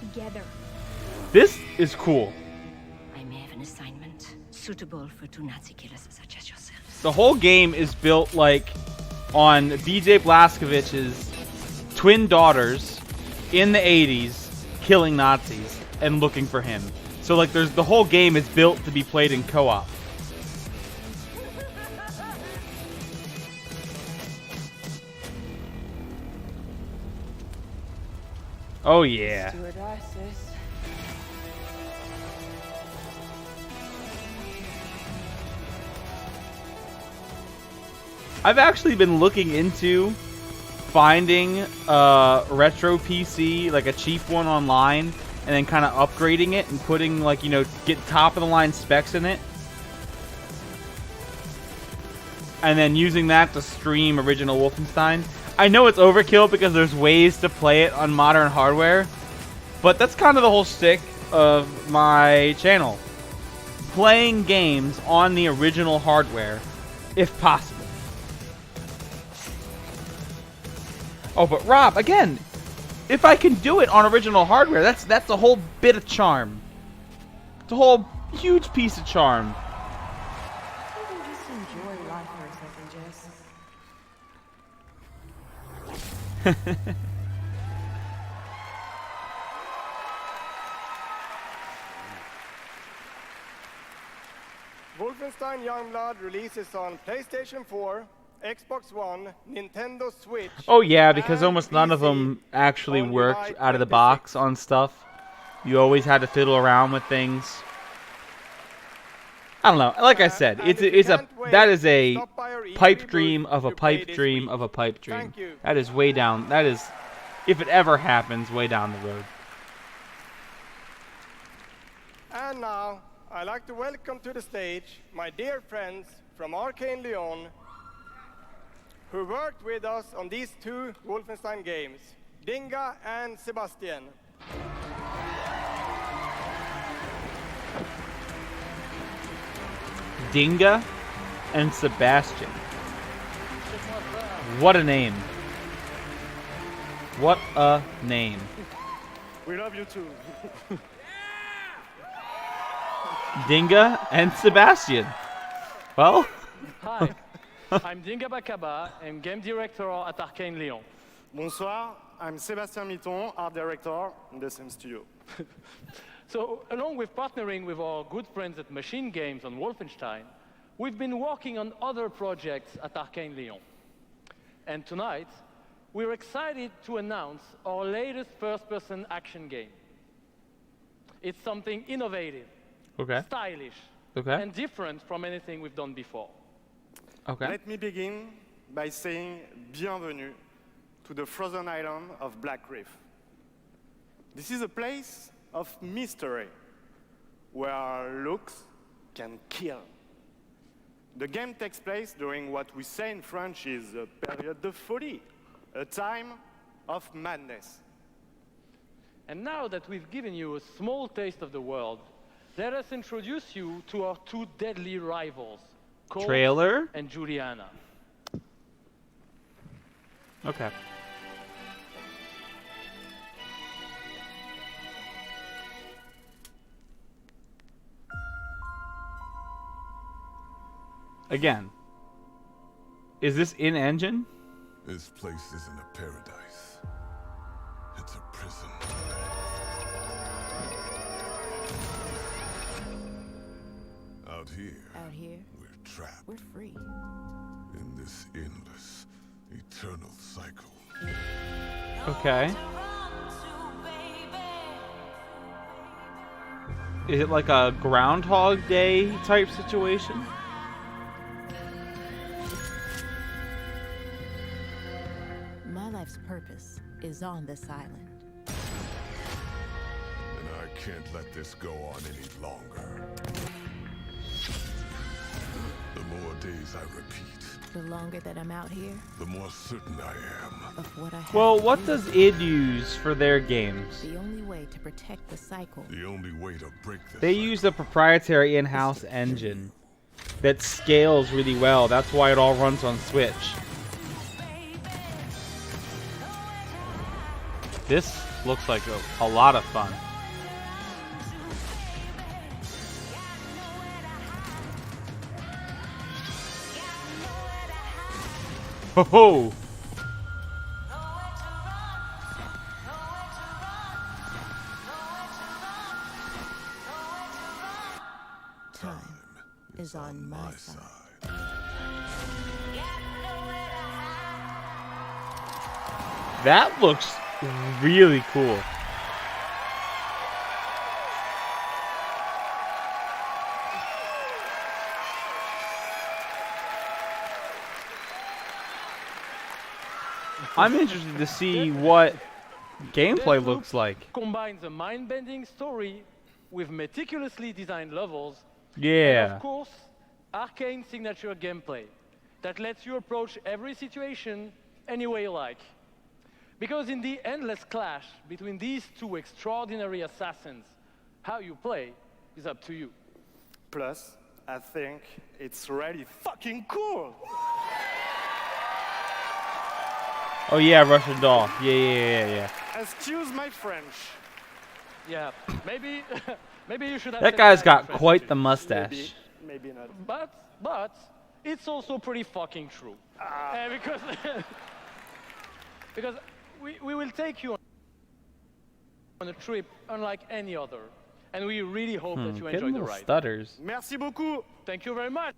together. This is cool. I may have an assignment suitable for 2 Nazi killers such as yourselves. The whole game is built like on BJ Blazkowicz's twin daughters in the 80s killing Nazis and looking for him. So like the whole game is built to be played in co-op. Oh yeah. Stewardesses. I've actually been looking into finding a retro PC, like a cheap one online, and then kind of upgrading it and putting like, you know, get top of the line specs in it. And then using that to stream original Wolfenstein. I know it's overkill because there's ways to play it on modern hardware, but that's kind of the whole shtick of my channel. Playing games on the original hardware, if possible. Oh, but Rob, again, if I can do it on original hardware, that's a whole bit of charm. It's a whole huge piece of charm. Just enjoy life for a second, Jess. Wolfenstein Youngblood releases on PlayStation 4, Xbox One, Nintendo Switch. Oh yeah, because and almost none of PC them actually on worked July out of the 26th. box on stuff. You always had to fiddle around with things. I don't know. Like I said, that is a pipe dream of a pipe dream of a pipe dream. Thank you. That is way down. That is, if it ever happens, way down the road. And now, I'd like to welcome to the stage my dear friends from Arcane Lyon, who worked with us on these 2 Wolfenstein games, Dinga and Sebastian. Dinga and Sebastian. What a name. What a name. We love you too. Dinga and Sebastian. Well. Hi, I'm Dinga Bakaba, I'm game director at Arcane Lyon. Bonsoir, I'm Sébastien Mitton, art director in the same studio. So, along with partnering with our good friends at Machine Games on Wolfenstein, we've been working on other projects at Arcane Lyon. And tonight, we're excited to announce our latest first-person action game. It's something innovative, stylish, and different from anything we've done before. Let me begin by saying bienvenue to the frozen island of Black Reef. This is a place of mystery, where looks can kill. The game takes place during what we say in French is a période de folie, a time of madness. And now that we've given you a small taste of the world, let us introduce you to our two deadly rivals, Colt Trailer and Juliana. Okay. Again, is this in engine? This place isn't a paradise. It's a prison. Out here, we're trapped. We're free. In this endless, eternal cycle. Okay. Is it like a Groundhog Day type situation? My life's purpose is on this island. And I can't let this go on any longer. The more days I repeat, The longer that I'm out here, the more certain I am of what I have Well, to what do. does id use for their games? The only way to protect the cycle. The only way to break this. They use a proprietary in-house engine that scales really well. That's why it all runs on Switch. This looks like a lot of fun. Ho ho! Time is on my side. That looks really cool. I'm interested to see what gameplay looks like. Combines a mind-bending story with meticulously designed levels. Yeah. And of course, Arcane signature gameplay that lets you approach every situation any way you like. Because in the endless clash between these two extraordinary assassins, how you play is up to you. Plus, I think it's really fucking cool. Oh yeah, Russian doll. Yeah. Excuse my French. Yeah, maybe you should have. That guy's got quite the mustache. Maybe not. But it's also pretty fucking true. Because we will take you on a trip unlike any other, and we really hope that you enjoy the ride. Stutters. Merci beaucoup. Thank you very much.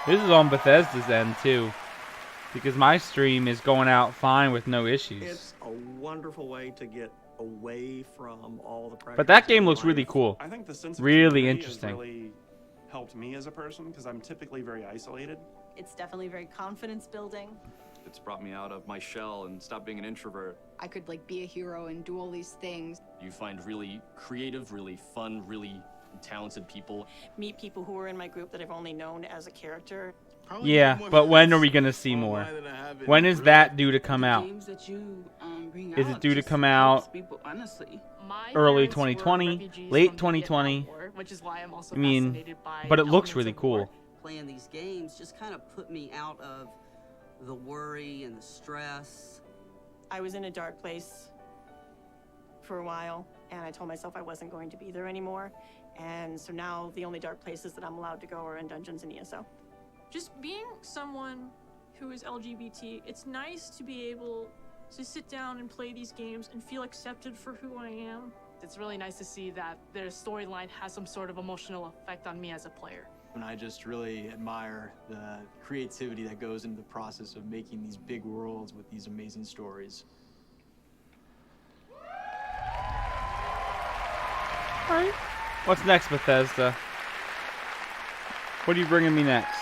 This is on Bethesda's end too, because my stream is going out fine with no issues. It's a wonderful way to get away from all the pressure. But that game looks really cool. I think the sense of really community interesting. has really helped me as a person because I'm typically very isolated. It's definitely very confidence building. It's brought me out of my shell and stopped being an introvert. I could like be a hero and do all these things. You find really creative, really fun, really talented people. Meet people who are in my group that I've only known as a character. Yeah, but when are we gonna see more? When is that due to come out? Is it due to come out early 2020, late 2020? Which is why I'm also I mean, fascinated by but it looks elements really of cool. Playing these games just kind of put me out of the worry and the stress. I was in a dark place for a while, and I told myself I wasn't going to be there anymore. And so now the only dark places that I'm allowed to go are in dungeons and ESO. Just being someone who is LGBT, it's nice to be able to sit down and play these games and feel accepted for who I am. It's really nice to see that their storyline has some sort of emotional effect on me as a player. And I just really admire the creativity that goes into the process of making these big worlds with these amazing stories. All right. What's next, Bethesda? What are you bringing me next?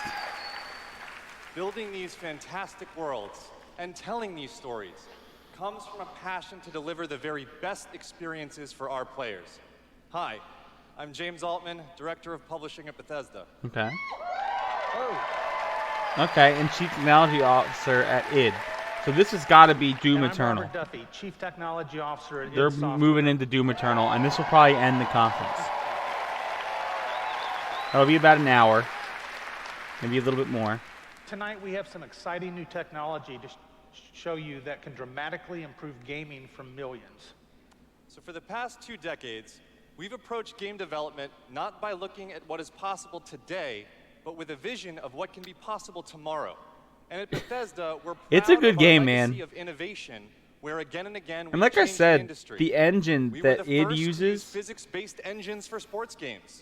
Building these fantastic worlds and telling these stories comes from a passion to deliver the very best experiences for our players. Hi, I'm James Altman, Director of Publishing at Bethesda. Okay. Okay, and Chief Technology Officer at id. So this has got to be Doom And Eternal. I'm Robert Duffy, Chief Technology Officer at They're id Software. moving into Doom Eternal, and this will probably end the conference. That'll be about an hour, maybe a little bit more. Tonight we have some exciting new technology to show you that can dramatically improve gaming for millions. So for the past 2 decades, we've approached game development not by looking at what is possible today, but with a vision of what can be possible tomorrow. And at Bethesda, we're proud It's a good of game, our man. legacy of innovation, where again and again And like I we've changed said, industry. the engine We were that the id first to use uses, physics-based engines for sports games.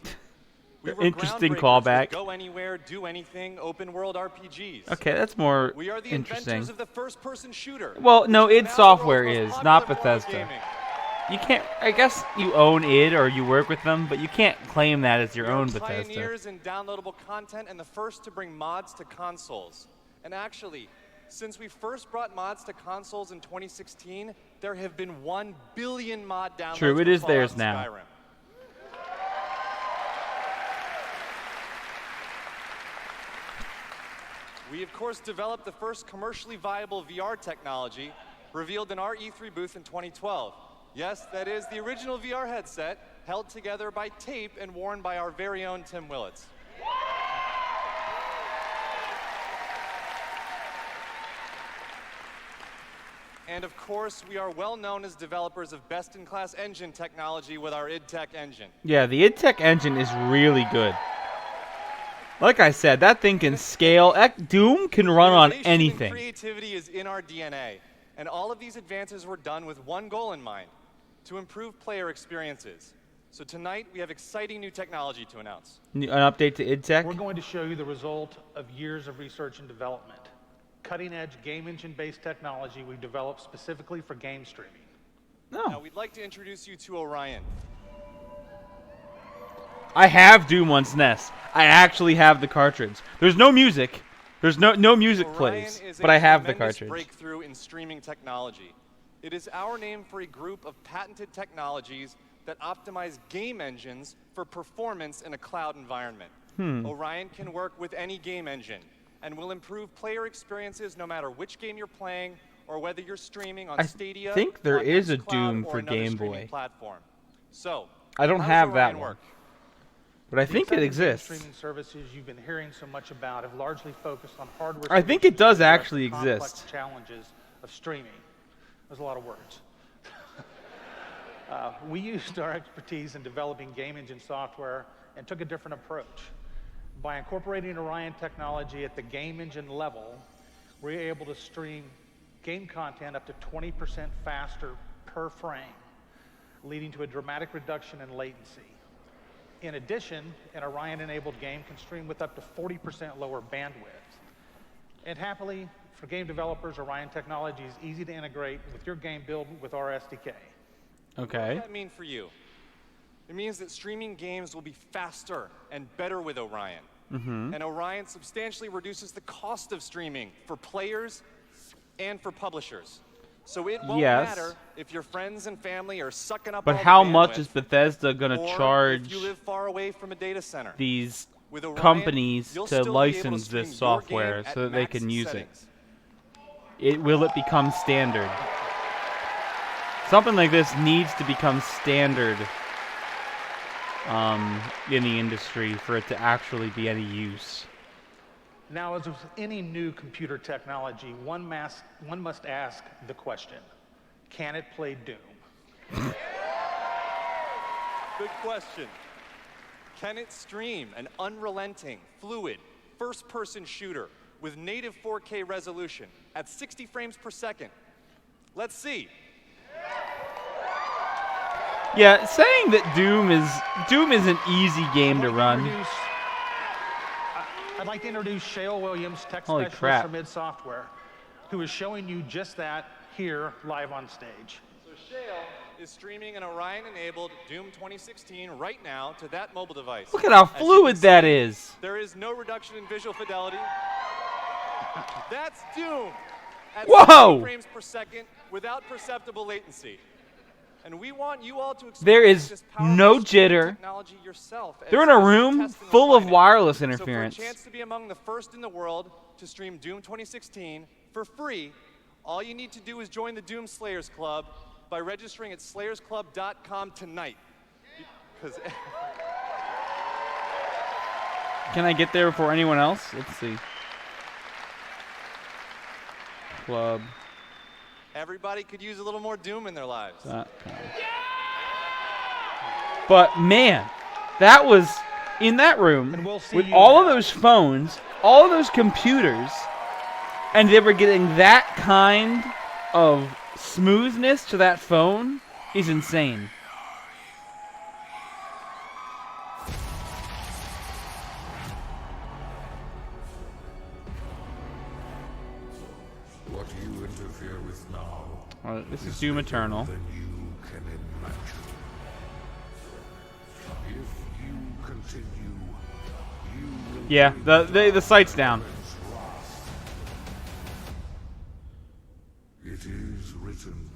We were interesting groundbreakers callback. with go anywhere, do anything, open world RPGs. Okay, that's more We are the interesting. inventors of the first-person shooter. Well, no, which is id now the Software world's is, most not popular form of Bethesda. gaming. You can't, I guess you own id or you work with them, but you can't claim that as your We are own Bethesda. pioneers in downloadable content and the first to bring mods to consoles. And actually, since we first brought mods to consoles in 2016, there have been 1 billion mod downloads. True, it for is Fallout theirs and now. Skyrim. We, of course, developed the first commercially viable VR technology revealed in our E3 booth in 2012. Yes, that is the original VR headset held together by tape and worn by our very own Tim Willits. And of course, we are well known as developers of best-in-class engine technology with our id Tech engine. Yeah, the id Tech engine is really good. Like I said, that thing can scale. Doom can run on Innovation and anything. creativity is in our DNA, and all of these advances were done with one goal in mind: to improve player experiences. So tonight, we have exciting new technology to announce. An update to id Tech? We're going to show you the result of years of research and development. Cutting-edge game engine-based technology we've developed specifically for game streaming. Now, we'd like to introduce you to Orion. I have Doom Once Nest. I actually have the cartridge. There's no music. There's no music Orion plays, is but a I have the tremendous cartridge. breakthrough in streaming technology. It is our name for a group of patented technologies that optimize game engines for performance in a cloud environment. Orion can work with any game engine and will improve player experiences no matter which game you're playing or whether you're streaming on I Stadia, think there on is a xCloud, Doom or for another Game streaming Boy. platform. So, I don't how have does that Orion one. work? But I The think it exciting exists. game streaming services you've been hearing so much about have largely focused on hardware. I think it does solutions to address actually the complex exist. Challenges of streaming. There's a lot of words. We used our expertise in developing game engine software and took a different approach. By incorporating Orion technology at the game engine level, we're able to stream game content up to 20% faster per frame, leading to a dramatic reduction in latency. In addition, an Orion-enabled game can stream with up to 40% lower bandwidth. And happily, for game developers, Orion technology is easy to integrate with your game build with our SDK. What does that mean for you? It means that streaming games will be faster and better with Orion. Mm-hmm. And Orion substantially reduces the cost of streaming for players and for publishers. So it won't Yes. matter if your friends and family are sucking up But all the how much bandwidth, is Bethesda going or to if charge you live far away from a data center. these With Orion, companies you'll to still be able to license stream this your software game at so that they max can use settings. Will it become standard? Something like this needs to become standard in the industry for it to actually be any use. Now, as with any new computer technology, one must ask the question, can it play Doom? Good question. Can it stream an unrelenting, fluid, first-person shooter with native 4K resolution at 60 frames per second? Let's see. Yeah, saying that Doom is an easy game to run. I'd like to introduce Shale Williams, tech Holy specialist crap. from id Software, who is showing you just that here live on stage. So Shale is streaming an Orion-enabled Doom 2016 right now to that mobile device. Look at how As you fluid can that see, is. There is no reduction in visual fidelity. That's Doom at Whoa! 60 frames per second without perceptible latency. And we want you all to There experience is this powerful no streaming jitter. technology yourself They're as in a you room test and full of refine it. wireless So interference. for a chance to be among the first in the world to stream Doom 2016 for free, all you need to do is join the Doom Slayers Club by registering at slayersclub.com tonight. Because Can I get there before anyone else? Let's see. Club. everybody could use a little more Doom in their lives. But man, that was in that room see with you all of now. those phones, all of those computers, and they were getting that kind of smoothness to that phone is insane. What you interfere with now This is Doom Eternal. than you can imagine. If you continue, you will Yeah, the sight's down. It is written.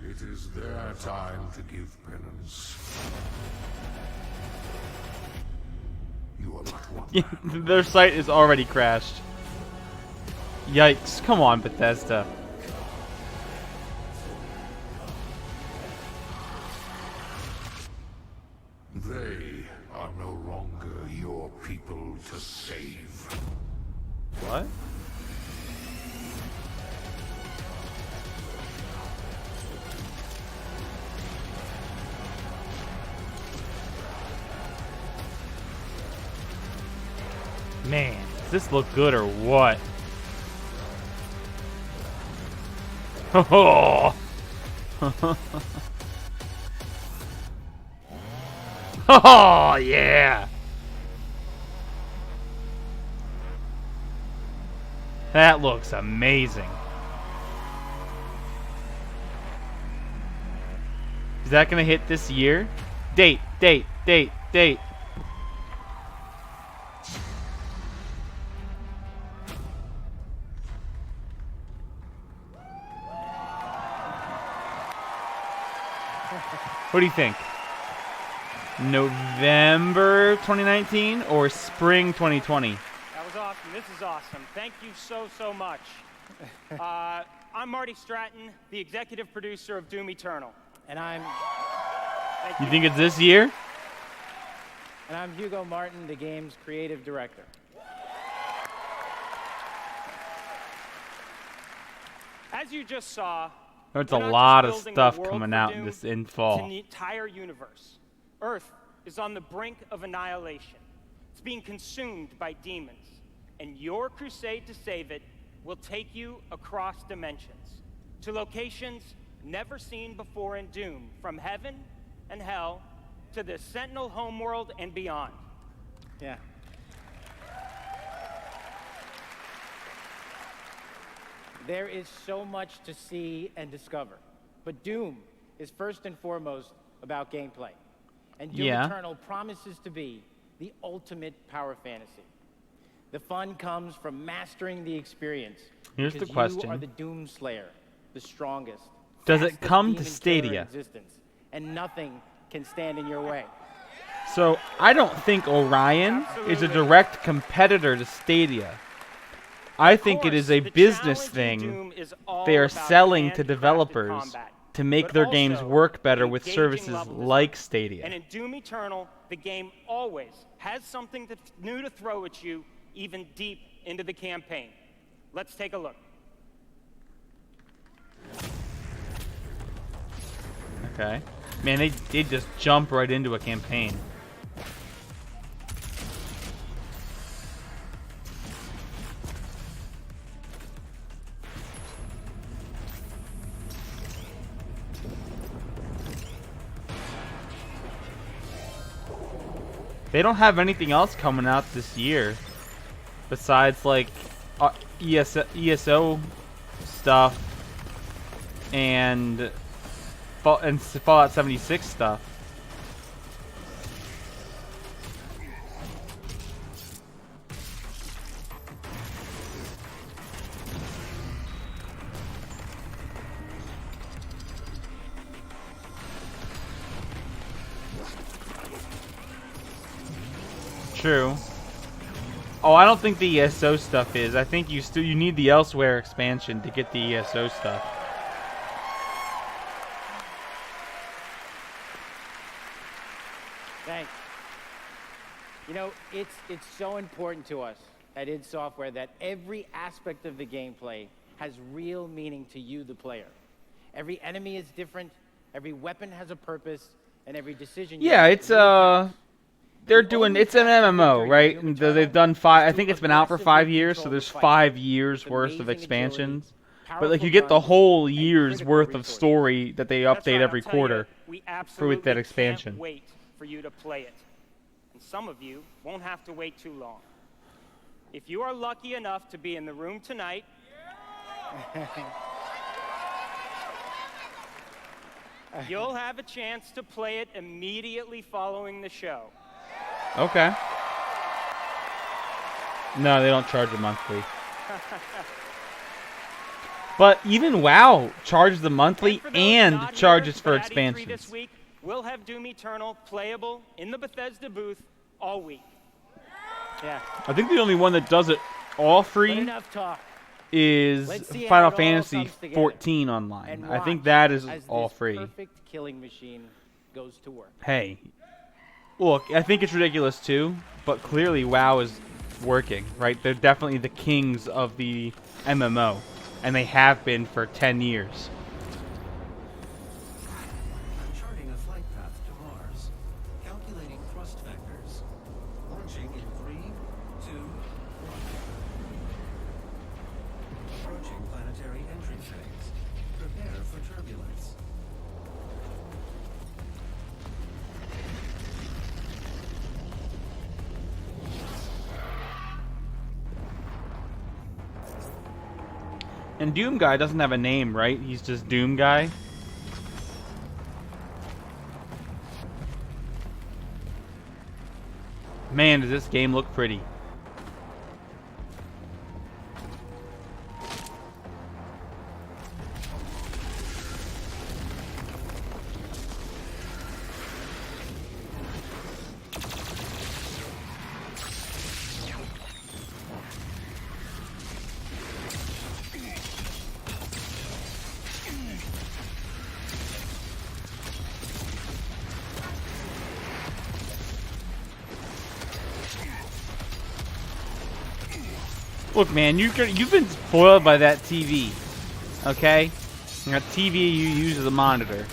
It is their time to give penance. You are but one. Their site is already crashed. Yikes. Come on, Bethesda. They are no longer your people to save. What? Man, does this look good or what? Oh, oh yeah. That looks amazing. Is that gonna hit this year? Date. What do you think? November 2019 or spring 2020? That was awesome. This is awesome. Thank you so much. I'm Marty Stratton, the executive producer of Doom Eternal. And I'm... You think it's this year? And I'm Hugo Martin, the game's creative director. As you just saw, There's we're a not lot just of building a stuff world coming for out Doom, this in it's fall. an entire universe. Earth is on the brink of annihilation. It's being consumed by demons. And your crusade to save it will take you across dimensions to locations never seen before in Doom, from heaven and hell to the Sentinel homeworld and beyond. Yeah. There is so much to see and discover, but Doom is first and foremost about gameplay. And Doom Eternal promises to be the ultimate power fantasy. The fun comes from mastering the experience. Here's the because question. You are the Doom Slayer, the strongest. Does it fastest come to demon killer in Stadia? existence, and nothing can stand in your way. So I don't think Orion is a direct competitor to Stadia. I think it is a business thing they are selling to developers to make their games work better with services like Stadia. And in Doom Eternal, the game always has something new to throw at you, even deep into the campaign. Let's take a look. Okay. Man, they just jump right into a campaign. They don't have anything else coming out this year besides like ESO stuff and Fallout 76 stuff. True. Oh, I don't think the ESO stuff is. I think you need the Elsewhere expansion to get the ESO stuff. Thanks. You know, it's so important to us at id Software that every aspect of the gameplay has real meaning to you, the player. Every enemy is different, every weapon has a purpose, and every decision. Yeah, it's they're doing, it's an MMO, right? And they've done I think it's been out for 5 years, so there's 5 years worth of expansions. But like you get the whole year's worth of story that they update every quarter with that expansion. Can't wait for you to play it. And some of you won't have to wait too long. If you are lucky enough to be in the room tonight, you'll have a chance to play it immediately following the show. Okay. No, they don't charge it monthly. But even WoW charges the monthly and charges for expansions. This week, we'll have Doom Eternal playable in the Bethesda booth all week. Yeah. I think the only one that does it all free is Final Fantasy 14 online. I think that is all free. Perfect killing machine goes to work. Hey. Look, I think it's ridiculous too, but clearly WoW is working, right? They're definitely the kings of the MMO, and they have been for 10 years. Charting a flight path to Mars. Calculating thrust vectors. Launching in 3, 2, 1. Approaching planetary entry phase. Prepare for turbulence. And Doom Guy doesn't have a name, right? He's just Doom Guy. Man, does this game look pretty. Look, man, you've been spoiled by that TV, okay? That TV you use as a monitor.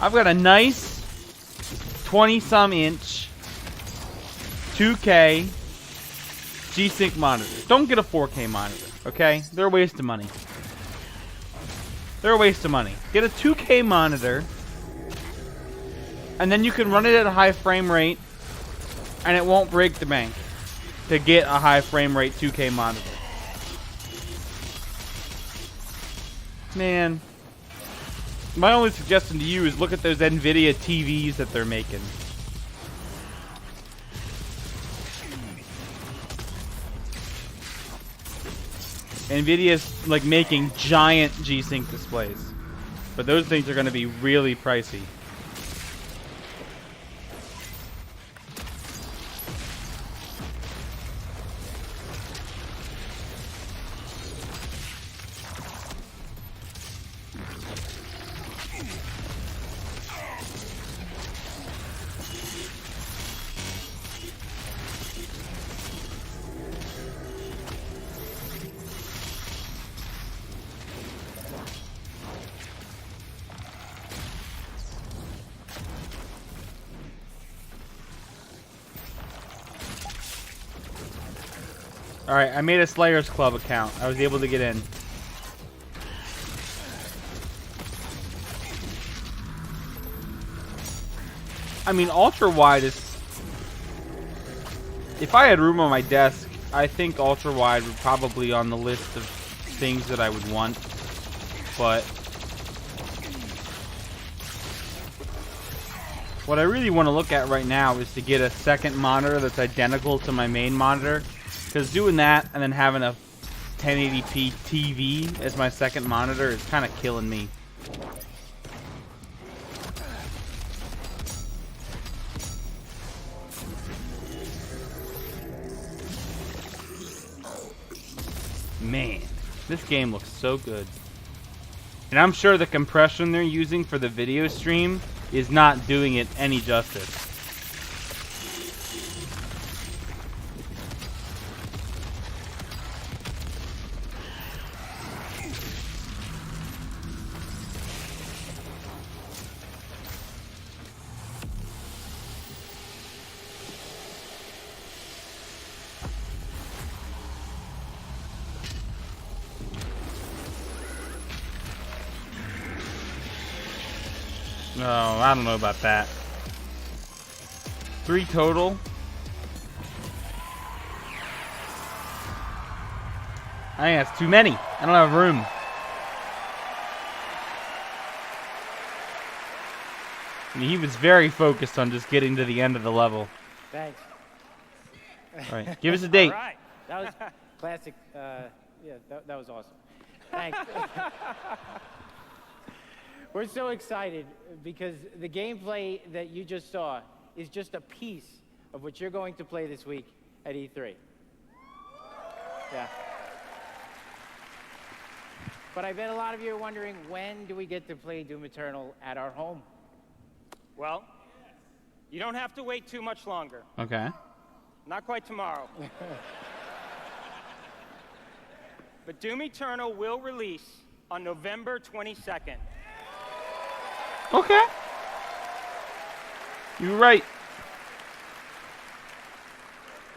I've got a nice 20-some inch 2K G-Sync monitor. Don't get a 4K monitor, okay? They're a waste of money. They're a waste of money. Get a 2K monitor, and then you can run it at a high frame rate, and it won't break the bank to get a high frame rate 2K monitor. Man, my only suggestion to you is look at those NVIDIA TVs that they're making. NVIDIA's like making giant G-Sync displays, but those things are going to be really pricey. Alright, I made a Slayers Club account. I was able to get in. I mean, ultra wide is... If I had room on my desk, I think ultra wide would probably be on the list of things that I would want. But what I really want to look at right now is to get a second monitor that's identical to my main monitor. Because doing that and then having a 1080p TV as my second monitor is kind of killing me. Man, this game looks so good. And I'm sure the compression they're using for the video stream is not doing it any justice. No, I don't know about that. 3 total. I think that's too many. I don't have room. I mean, he was very focused on just getting to the end of the level. Thanks. All right, give us a date. All right. That was classic. Yeah, that was awesome. Thanks. We're so excited because the gameplay that you just saw is just a piece of what you're going to play this week at E3. Yeah. But I bet a lot of you are wondering, when do we get to play Doom Eternal at our home? Well, you don't have to wait too much longer. Okay. Not quite tomorrow. But Doom Eternal will release on November 22nd. Okay. You're right.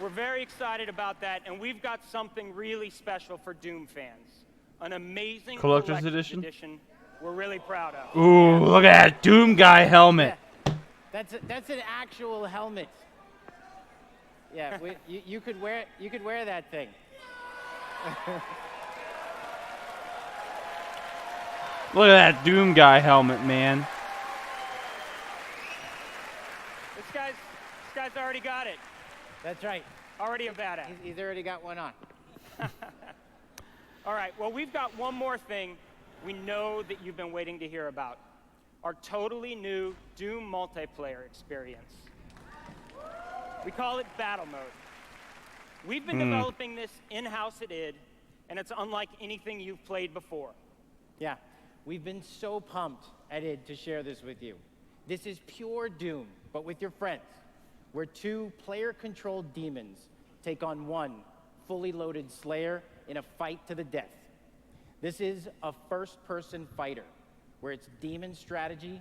We're very excited about that, and we've got something really special for Doom fans. An amazing Collector's edition? We're really proud of. Ooh, look at that Doom guy helmet. Yeah. That's an actual helmet. Yeah, you could wear that thing. Look at that Doom guy helmet, man. This guy's already got it. That's right. Already a badass. He's already got one on. All right, well, we've got one more thing we know that you've been waiting to hear about. Our totally new Doom multiplayer experience. We call it Battle Mode. We've been developing this in-house at id, and it's unlike anything you've played before. Yeah, we've been so pumped at id to share this with you. This is pure Doom, but with your friends, where 2 player-controlled demons take on 1 fully loaded Slayer in a fight to the death. This is a first-person fighter, where it's demon strategy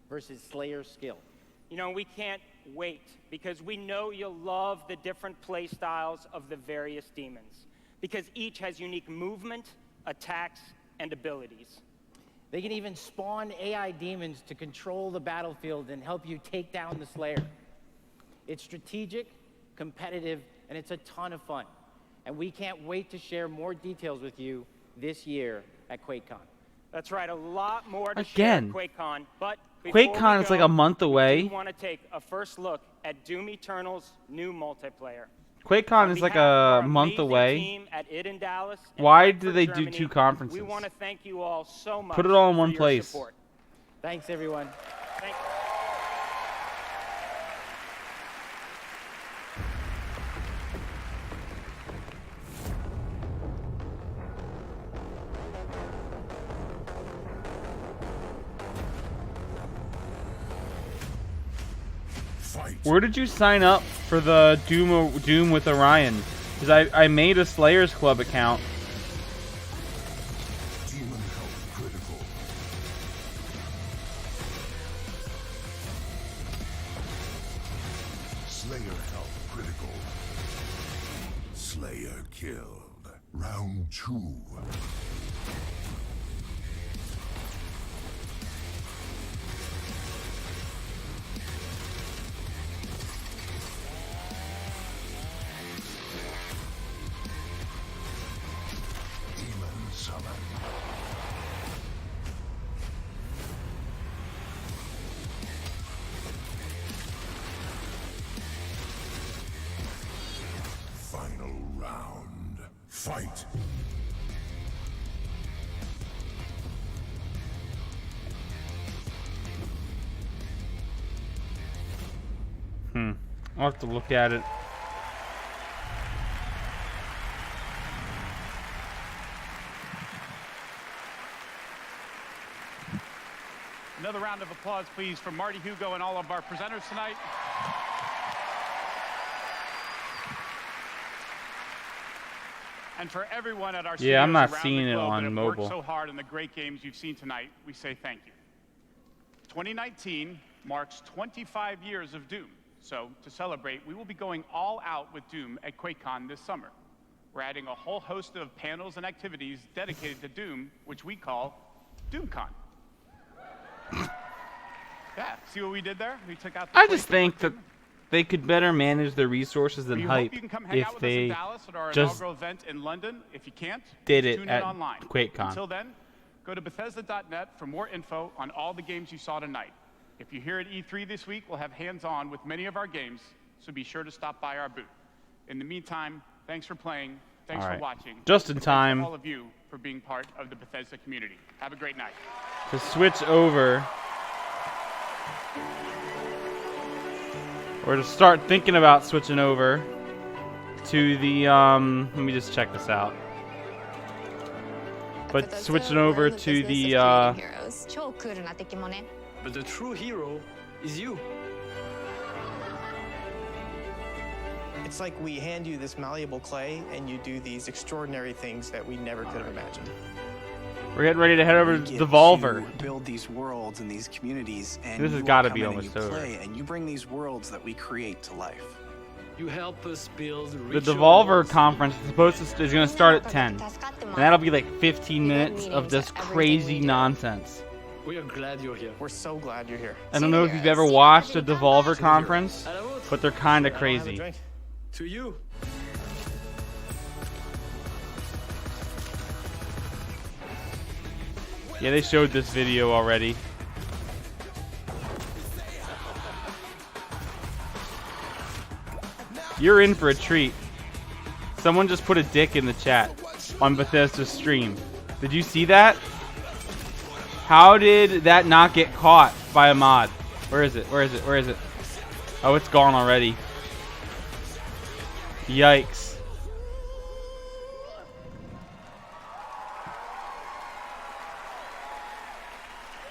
versus Slayer skill. You know, we can't wait, because we know you'll love the different play styles of the various demons, because each has unique movement, attacks, and abilities. They can even spawn AI demons to control the battlefield and help you take down the Slayer. It's strategic, competitive, and it's a ton of fun. And we can't wait to share more details with you this year at QuakeCon. That's right, a lot more to share at QuakeCon, but QuakeCon is like a month away. We want to take a first look at Doom Eternal's new multiplayer. QuakeCon is like a month away. Team at id in Dallas Why do they do 2 conferences? We want to thank you all so much. Put it all in for one your place. Support. Thanks, everyone. Thank you. Where did you sign up for the Doom with Orion? Because I made a Slayers Club account. Demon health critical. Slayer health critical. Slayer killed. Round 2. Demon summon. Final round. Fight! I'll have to look at it. Another round of applause, please, for Marty Hugo and all of our presenters tonight. And for everyone at our studios I'm not around seeing the it globe on that have mobile. worked so hard on the great games you've seen tonight, we say thank you. 2019 marks 25 years of Doom. So to celebrate, we will be going all out with Doom at QuakeCon this summer. We're adding a whole host of panels and activities dedicated to Doom, which we call DoomCon. Yeah, see what we did there? We took out the I just think that they could better manage their resources and we hype hope you can come hang if out with us they in Dallas at our just inaugural event in London. If you can't, did just it tune at in online. QuakeCon. Until then, go to Bethesda.net for more info on all the games you saw tonight. If you're here at E3 this week, we'll have hands-on with many of our games, so be sure to stop by our booth. In the meantime, thanks for playing, thanks All for right. watching. Just in and thanks time. to all of you for being part of the Bethesda community. Have a great night. To switch over, or to start thinking about switching over to the let me just check this out. But switching over to the But the true hero is you. It's like we hand you this malleable clay and you do these extraordinary things that we never could have imagined. we're getting ready to head over to You get Devolver. to build these worlds and these communities, and This has you gotta all be come in almost and you over. play, and you bring these worlds that we create to life. You help us build The Devolver Conference is is going to start at 10, and that'll be like 15 minutes of just crazy nonsense. We are glad you're here. We're so glad you're here. I don't know if you've ever watched a Devolver Conference, but they're kind of crazy. To you. Yeah, they showed this video already. You're in for a treat. Someone just put a dick in the chat on Bethesda's stream. Did you see that? How did that not get caught by a mod? Where is it? Where is it? Where is it? Oh, it's gone already. Yikes.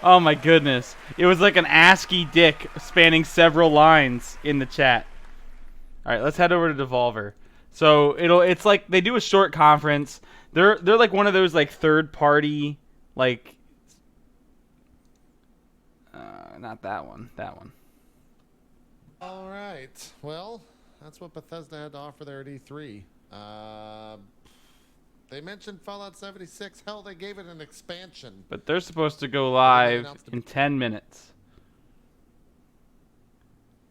Oh my goodness. It was like an ASCII dick spanning several lines in the chat. Alright, let's head over to Devolver. So it's like they do a short conference. They're like one of those like third party like not that one. That one. All right. Well, that's what Bethesda had to offer there at E3. They mentioned Fallout 76. Hell, they gave it an expansion. But they're supposed to go live in 10 minutes.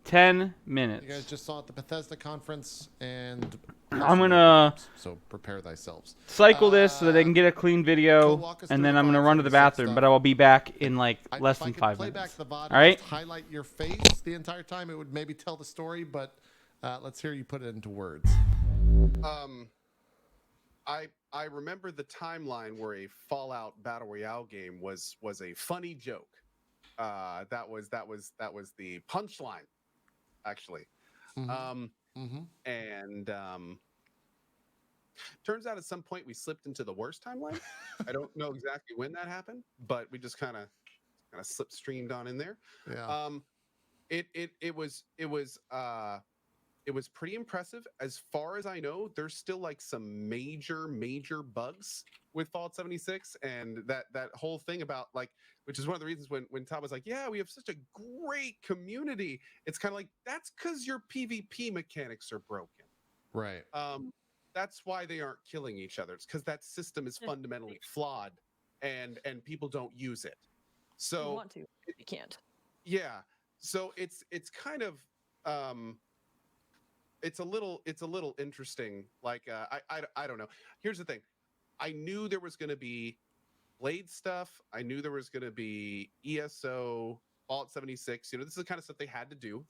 10 minutes. You guys just saw at the Bethesda Conference, and I'm gonna so prepare thyselves. Cycle this so that they can get a clean video, and then I'm gonna run to the bathroom. But I will be back in like less than 5 minutes. All right. Highlight your face the entire time. It would maybe tell the story, but let's hear you put it into words. I remember the timeline where a Fallout Battle Royale game was a funny joke. That was the punchline, actually. And turns out at some point we slipped into the worst timeline. I don't know exactly when that happened, but we just kind of slipstreamed on in there. Yeah. It was pretty impressive. As far as I know, there's still like some major bugs with Fallout 76, and that whole thing about like, which is one of the reasons when Todd was like, yeah, we have such a great community. It's kind of like, that's because your PvP mechanics are broken. Right. that's why they aren't killing each other. It's because that system is fundamentally flawed, and people don't use it. So You want to, you can't. yeah. So it's kind of it's a little interesting. Like I don't know. Here's the thing. I knew there was going to be Blade stuff. I knew there was going to be ESO, Fallout 76. You know, this is the kind of stuff they had to do.